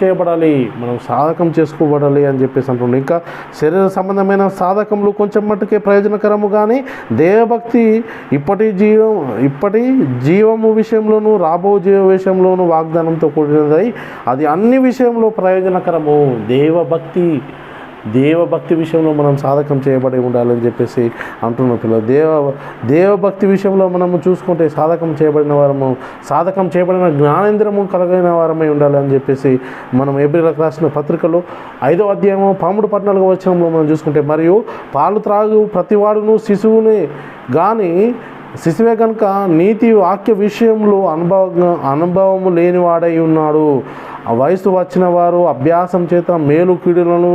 చేయబడాలి. మనం సాధకం చేసుకోబడాలి అని చెప్పేసి అంటుండే. ఇంకా శరీర సంబంధమైన సాధకములు కొంచెం మట్టుకే ప్రయోజనకరము, కానీ దేవభక్తి ఇప్పటి జీవము విషయంలోనూ రాబో జీవ విషయంలోనూ వాగ్దానంతో కూడినదై అది అన్ని విషయంలో ప్రయోజనకరము. దేవభక్తి విషయంలో మనం సాధకం చేయబడి ఉండాలని చెప్పేసి అంటున్న పిల్లలు. దేవభక్తి విషయంలో మనము చూసుకుంటే సాధకం చేయబడిన జ్ఞానేంద్రము కలిగిన వారమై ఉండాలి అని చెప్పేసి మనం ఎబ్రీలకు రాసిన పత్రికలో 5వ అధ్యాయము 13-14 వచనంలో మనం చూసుకుంటే, మరియు పాలు త్రాగు ప్రతివాడును శిశువే కనుక నీతి వాక్య విషయంలో అనుభవము లేనివాడై ఉన్నాడు. ఆ వయసు వచ్చిన వారు అభ్యాసం చేత మేలు కీడులను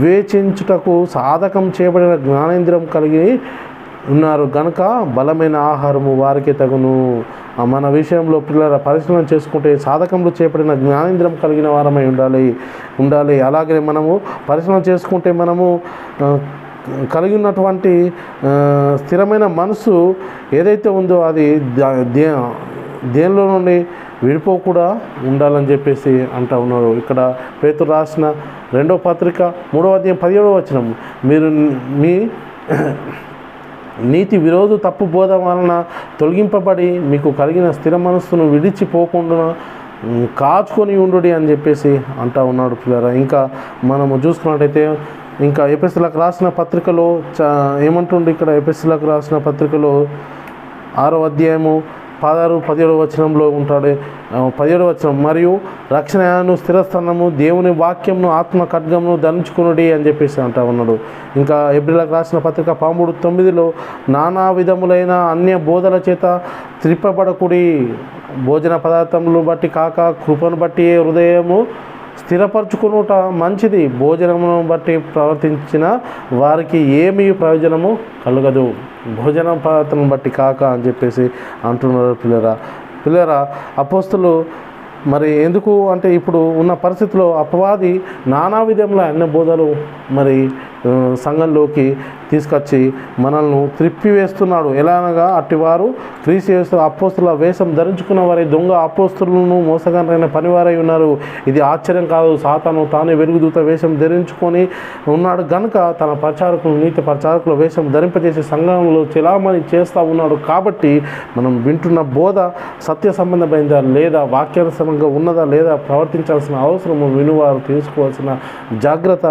వివేచించుటకు సాధకం చేయబడిన జ్ఞానేంద్రియం కలిగి ఉన్నారు గనుక బలమైన ఆహారము వారికి తగును. మన విషయంలో పిల్లల పరిశీలన చేసుకుంటే సాధకంలో చేపడిన జ్ఞానేంద్రియం కలిగిన వారమై ఉండాలి. అలాగే మనము పరిశీలన చేసుకుంటే మనము కలిగి ఉన్నటువంటి స్థిరమైన మనసు ఏదైతే ఉందో అది దేనిలో నుండి విడిపోకుండా ఉండాలని చెప్పేసి అంటూ ఉన్నారు. ఇక్కడ పేతురు రాసిన 2వ పత్రిక 3వ అధ్యాయం 17వ వచనం, మీరు మీ నీతి విరోధు తప్పు బోధ వలన తొలగింపబడి మీకు కలిగిన స్థిర మనస్సును విడిచిపోకుండా కాచుకొని ఉండుడి అని చెప్పేసి అంటూ ఉన్నాడు పిల్లరా. ఇంకా మనము చూసుకున్నట్టయితే ఇంకా ఎఫెసీయులకు రాసిన పత్రికలో ఏమంటుండే, ఇక్కడ ఎఫెసీయులకు రాసిన పత్రికలో 6వ అధ్యాయము 16-17 వచనంలో ఉంటాడు. 17వ వచనం, మరియు రక్షణను స్థిరస్థానము దేవుని వాక్యంను ఆత్మ ఖడ్గమును ధరించుకునుడి అని చెప్పేసి అంటా ఉన్నాడు. ఇంకా ఎబ్రీలకు రాసిన పత్రిక 13:9లో నానా విధములైన అన్య బోధల చేత త్రిప్పబడకుడి, భోజన పదార్థములను బట్టి కాక కృపను బట్టి హృదయము స్థిరపరచుకునుట మంచిది, భోజనమును బట్టి ప్రవర్తించిన వారికి ఏమీ ప్రయోజనము కలగదు, భోజన పదార్థం బట్టి కాక అని చెప్పేసి అంటున్నారు పిల్లరా. అపోస్తలు మరి ఎందుకు అంటే ఇప్పుడు ఉన్న పరిస్థితిలో అపవాది నానా విధంలో అన్ని బోధలు మరి సంఘంలోకి తీసుకొచ్చి మనల్ని త్రిప్పివేస్తున్నాడు. ఎలా అనగా అట్టివారు క్రీస్తు యేసు అపోస్తుల వేషం ధరించుకున్న వారి దొంగ అపోస్తులను మోసగారైన పనివారై ఉన్నారు. ఇది ఆశ్చర్యం కాదు, సాతాను తానే వెలుగుదూత వేషం ధరించుకొని ఉన్నాడు గనుక తన నీతి ప్రచారకుల వేషం ధరింపజేసి సంఘంలో చెలామణి చేస్తూ ఉన్నాడు. కాబట్టి మనం వింటున్న బోధ సత్య సంబంధమైనదా లేదా, వాక్యానుసారంగా ఉన్నదా లేదా, ప్రవర్తించాల్సిన అవసరము వినువారు తీసుకోవాల్సిన జాగ్రత్త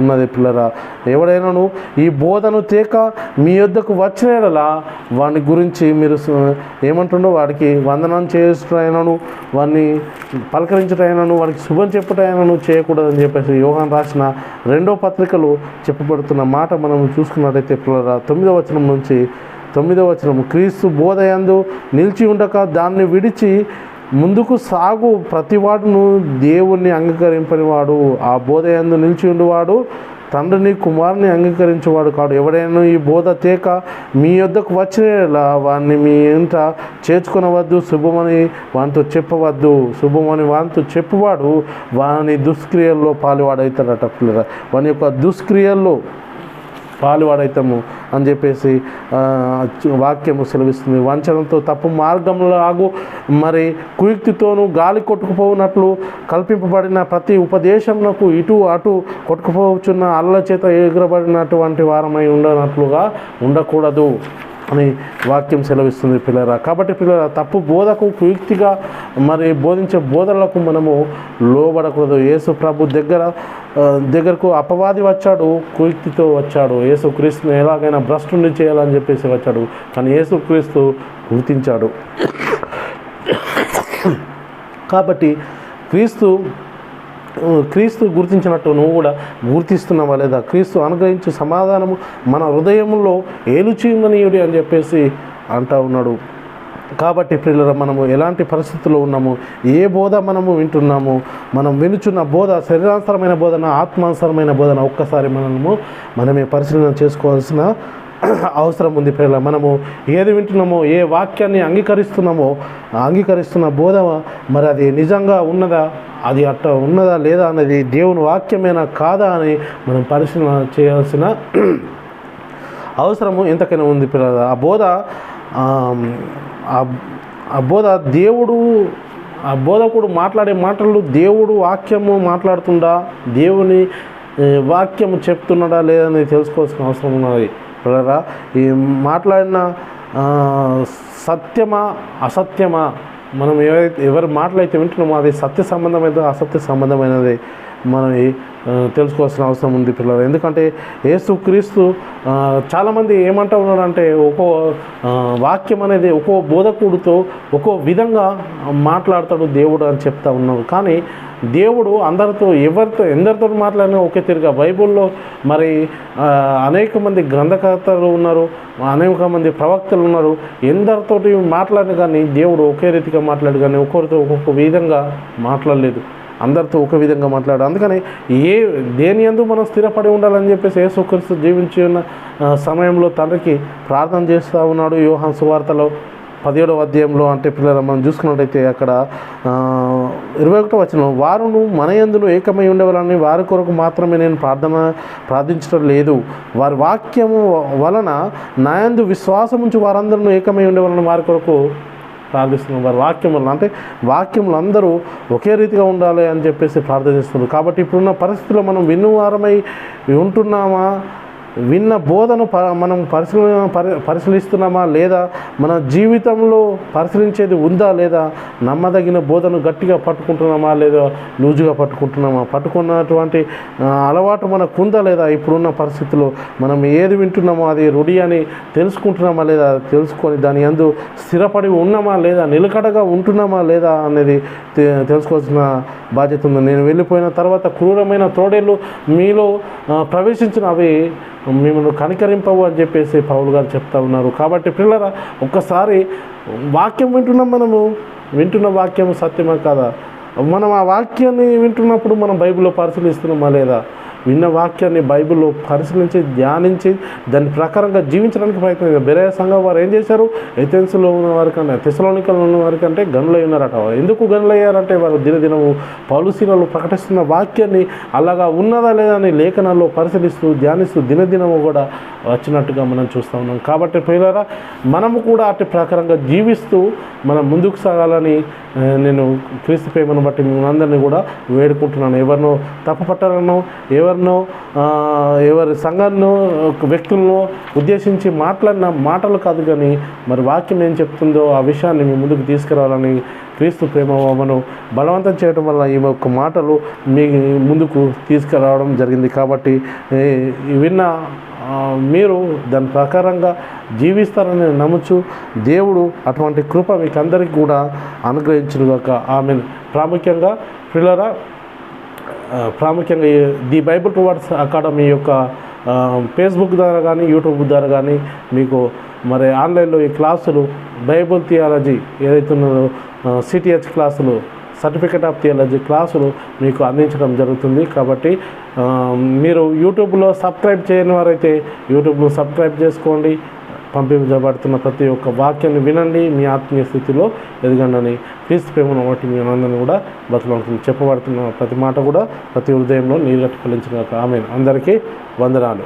ఉన్నది పిల్లరా. ఎవడైనాను ఈ బోధను తేక మీ యొద్దకు వచ్చిన యెడల వాని గురించి మీరు ఏమంటుండో వాడికి వందనం చేయుటైనను, వాడిని పలకరించుటైనను, వాడికి శుభం చెప్పుటైనను చేయకూడదని చెప్పేసి యోహాను రాసిన 2వ పత్రికలో చెప్పబడుతున్న మాట మనం చూసుకున్నట్టయితే పిల్లరా 9వ వచనం నుంచి 9వ వచనం, క్రీస్తు బోధయందు నిలిచి ఉండక దాన్ని విడిచి ముందుకు సాగు ప్రతివాడును దేవుణ్ణి అంగీకరింపనివాడు, ఆ బోధయందు నిలిచి ఉండేవాడు తండ్రిని కుమారుని అంగీకరించేవాడు కాడు. ఎవడైనా ఈ బోధ తేక మీ యొద్దకు వచ్చిన వాడిని మీ ఇంట చేర్చుకునవద్దు, శుభమని వానితో చెప్పవద్దు, శుభమని వానితో చెప్పువాడు వాని దుష్క్రియల్లో పాలువాడవుతాడట పిల్లరా. వాని యొక్క దుష్క్రియల్లో పాలువాడైతాము అని చెప్పేసి వాక్యము సెలవిస్తుంది. వంచనతో తప్పు మార్గంలాగు మరి కుయుక్తితోనూ గాలి కొట్టుకుపోవునట్లు కల్పింపబడిన ప్రతి ఉపదేశమునకు ఇటు అటు కొట్టుకుపోవచ్చున్న అల్ల చేత ఎగురబడినటువంటి వారమై ఉండకూడదు అని వాక్యం సెలవిస్తుంది పిల్లరా. కాబట్టి పిల్లరా తప్పు బోధకు కుయుక్తిగా మరి బోధించే బోధనలకు మనము లోబడకూడదు. యేసు ప్రభు దగ్గరకు అపవాది వచ్చాడు, కుయుక్తితో వచ్చాడు. యేసుక్రీస్తును ఎలాగైనా భ్రష్టుని చేయాలని చెప్పేసి వచ్చాడు, కానీ యేసుక్రీస్తు గుర్తించాడు. కాబట్టి క్రీస్తు గుర్తించినట్టు నువ్వు కూడా గుర్తిస్తున్నావా లేదా? క్రీస్తు అనుగ్రహించే సమాధానము మన హృదయంలో ఏలుచీమనీయుడి అని చెప్పేసి అంటా ఉన్నాడు. కాబట్టి ప్రియులారా, మనము ఎలాంటి పరిస్థితుల్లో ఉన్నాము, ఏ బోధ మనము వింటున్నాము, మనం వినుచున్న బోధ శరీరానుసరమైన బోధన, ఆత్మానుసరమైన బోధన ఒక్కసారి మనమే పరిశీలన చేసుకోవాల్సిన అవసరం ఉంది ప్రియులారా. మనము ఏది వింటున్నామో, ఏ వాక్యాన్ని అంగీకరిస్తున్న బోధ మరి అది నిజంగా ఉన్నదా, అది అట్ట ఉన్నదా లేదా అనేది దేవుని వాక్యమేనా కాదా అని మనం పరిశీలన చేయాల్సిన అవసరము ఎంతకైనా ఉంది పిల్లలు. ఆ బోధ ఆ బోధకుడు మాట్లాడే మాటలు దేవుడు వాక్యము మాట్లాడుతుండా, దేవుని వాక్యము చెప్తున్నాడా లేదని తెలుసుకోవాల్సిన అవసరం ఉన్నది పిల్లరా. ఈ మాట్లాడిన సత్యమా అసత్యమా, మనం ఎవరి మాటలైతే వింటున్నామో అది సత్య సంబంధమైనది అసత్య సంబంధమైనది మనం తెలుసుకోవాల్సిన అవసరం ఉంది పిల్లలు. ఎందుకంటే యేసుక్రీస్తు చాలామంది ఏమంటా ఉన్నాడంటే, ఒక్కో వాక్యం అనేది ఒక్కో బోధకుడితో ఒక్కో విధంగా మాట్లాడతాడు దేవుడు అని చెప్తా ఉన్నాడు. కానీ దేవుడు ఎందరితో మాట్లాడినా ఒకే తీరుగా. బైబిల్లో మరి అనేక మంది గ్రంథకర్తలు ఉన్నారు, అనేక మంది ప్రవక్తలు ఉన్నారు. ఎందరితోటి మాట్లాడిన కానీ దేవుడు ఒకే రీతిగా మాట్లాడు, కానీ ఒక్కొక్కరితో ఒక్కొక్క విధంగా మాట్లాడలేదు, అందరితో ఒక విధంగా మాట్లాడు. అందుకని దేని యందు మనం స్థిరపడి ఉండాలని చెప్పేసి యేసుక్రీస్తు జీవించి ఉన్న సమయంలో తండ్రికి ప్రార్థన చేస్తూ ఉన్నాడు. యోహాను సువార్తలో 17వ అధ్యాయంలో అంటే పిల్లలు మనం చూసుకున్నట్టయితే అక్కడ 21వ వచనం, వారును మన యందును ఏకమై ఉండేవారని వారి కొరకు మాత్రమే నేను ప్రార్థించడం లేదు, వారి వాక్యము వలన నా యందు విశ్వాసం ఉంచి వారందరూ ఏకమై ఉండేవారని వారి కొరకు ప్రార్థిస్తున్నాం. వారి వాక్యం వల్ల అంటే వాక్యములు అందరూ ఒకే రీతిగా ఉండాలి అని చెప్పేసి ప్రార్థిస్తున్నారు. కాబట్టి ఇప్పుడున్న పరిస్థితుల్లో మనం విన్నవారమై ఉంటున్నామా, విన్న బోధను మనం పరిశీలిస్తున్నామా లేదా, మన జీవితంలో పరిశీలించేది ఉందా లేదా, నమ్మదగిన బోధను గట్టిగా పట్టుకుంటున్నామా లేదా లూజుగా పట్టుకుంటున్నామా, పట్టుకున్నటువంటి అలవాటు మనకు ఉందా లేదా, ఇప్పుడున్న పరిస్థితుల్లో మనం ఏది వింటున్నామో అది రుడి అని తెలుసుకుంటున్నామా లేదా, తెలుసుకొని దాని యందు స్థిరపడి ఉన్నామా లేదా, నిలకడగా ఉంటున్నామా లేదా అనేది తెలుసుకోవాల్సిన బాధ్యత ఉంది. నేను వెళ్ళిపోయిన తర్వాత క్రూరమైన తోడేళ్ళు మీలో ప్రవేశించిన అవి మిమ్మల్ని కనికరింపవు అని చెప్పేసి పౌలు గారు చెప్తా ఉన్నారు. కాబట్టి పిల్లరా, ఒక్కసారి వాక్యం వింటున్న వాక్యం సత్యమా కాదా, మనం ఆ వాక్యాన్ని వింటున్నప్పుడు మనం బైబిల్లో పరిశీలిస్తున్నామా లేదా, విన్న వాక్యాన్ని బైబిల్లో పరిశీలించి ధ్యానించి దాని ప్రకారంగా జీవించడానికి ప్రయత్నం. బెరేయ సంఘం వారు ఏం చేశారు, ఎథెన్స్లో ఉన్న వారికంటే తెస్సలోనికలో ఉన్న వారికంటే గనులై ఉన్నారట. ఎందుకు గనులయ్యారంటే వారు దినదినము పౌలుసీలలో ప్రకటిస్తున్న వాక్యాన్ని అలాగా ఉన్నదా లేదా అని లేఖనాల్లో పరిశీలిస్తూ ధ్యానిస్తూ దినదినము కూడా వచ్చినట్టుగా మనం చూస్తూ ఉన్నాం. కాబట్టి ప్రియులారా, మనము కూడా అటు ప్రకారంగా జీవిస్తూ మనం ముందుకు సాగాలని నేను క్రీస్తు ప్రేమను బట్టి మిమ్మల్ని కూడా వేడుకుంటున్నాను. ఎవరినో తప్పు పట్టాలనో, ఎవరి సంఘాన్నో వ్యక్తులను ఉద్దేశించి మాట్లాడిన మాటలు కాదు, కానీ మరి వాక్యం ఏం చెప్తుందో ఆ విషయాన్ని మీ ముందుకు తీసుకురావాలని క్రీస్తు ప్రేమను బలవంతం చేయడం వల్ల ఈ యొక్క మాటలు మీ ముందుకు తీసుకురావడం జరిగింది. కాబట్టి విన్న మీరు దాని ప్రకారంగా జీవిస్తారని నమ్ముచు దేవుడు అటువంటి కృప మీకు అందరికీ కూడా అనుగ్రహించునుగాక. ఆమేన్. ప్రాముఖ్యంగా ప్రియులారా, ది బైబిల్ టువర్డ్స్ అకాడమీ యొక్క ఫేస్బుక్ ద్వారా కానీ యూట్యూబ్ ద్వారా కానీ మీకు మరి ఆన్లైన్లో ఈ క్లాసులు బైబిల్ థియాలజీ ఏదైతే ఉన్నదో సిటిహెచ్ క్లాసులు, సర్టిఫికేట్ ఆఫ్ థియాలజీ క్లాసులు మీకు అందించడం జరుగుతుంది. కాబట్టి మీరు యూట్యూబ్లో సబ్స్క్రైబ్ చేయని వారైతే యూట్యూబ్లో సబ్స్క్రైబ్ చేసుకోండి. పంపించబడుతున్న ప్రతి ఒక్క వాక్యాన్ని వినండి, మీ ఆత్మీయ స్థితిలో ఎదగండి. క్రీస్తు ప్రేమను బట్టి మీ అందరినీ కూడా బతుకుతుంది. చెప్పబడుతున్న ప్రతి మాట కూడా ప్రతి హృదయంలో నీరు గట్టి ఫలించిన ఆమేన్. అందరికీ వందనాలు.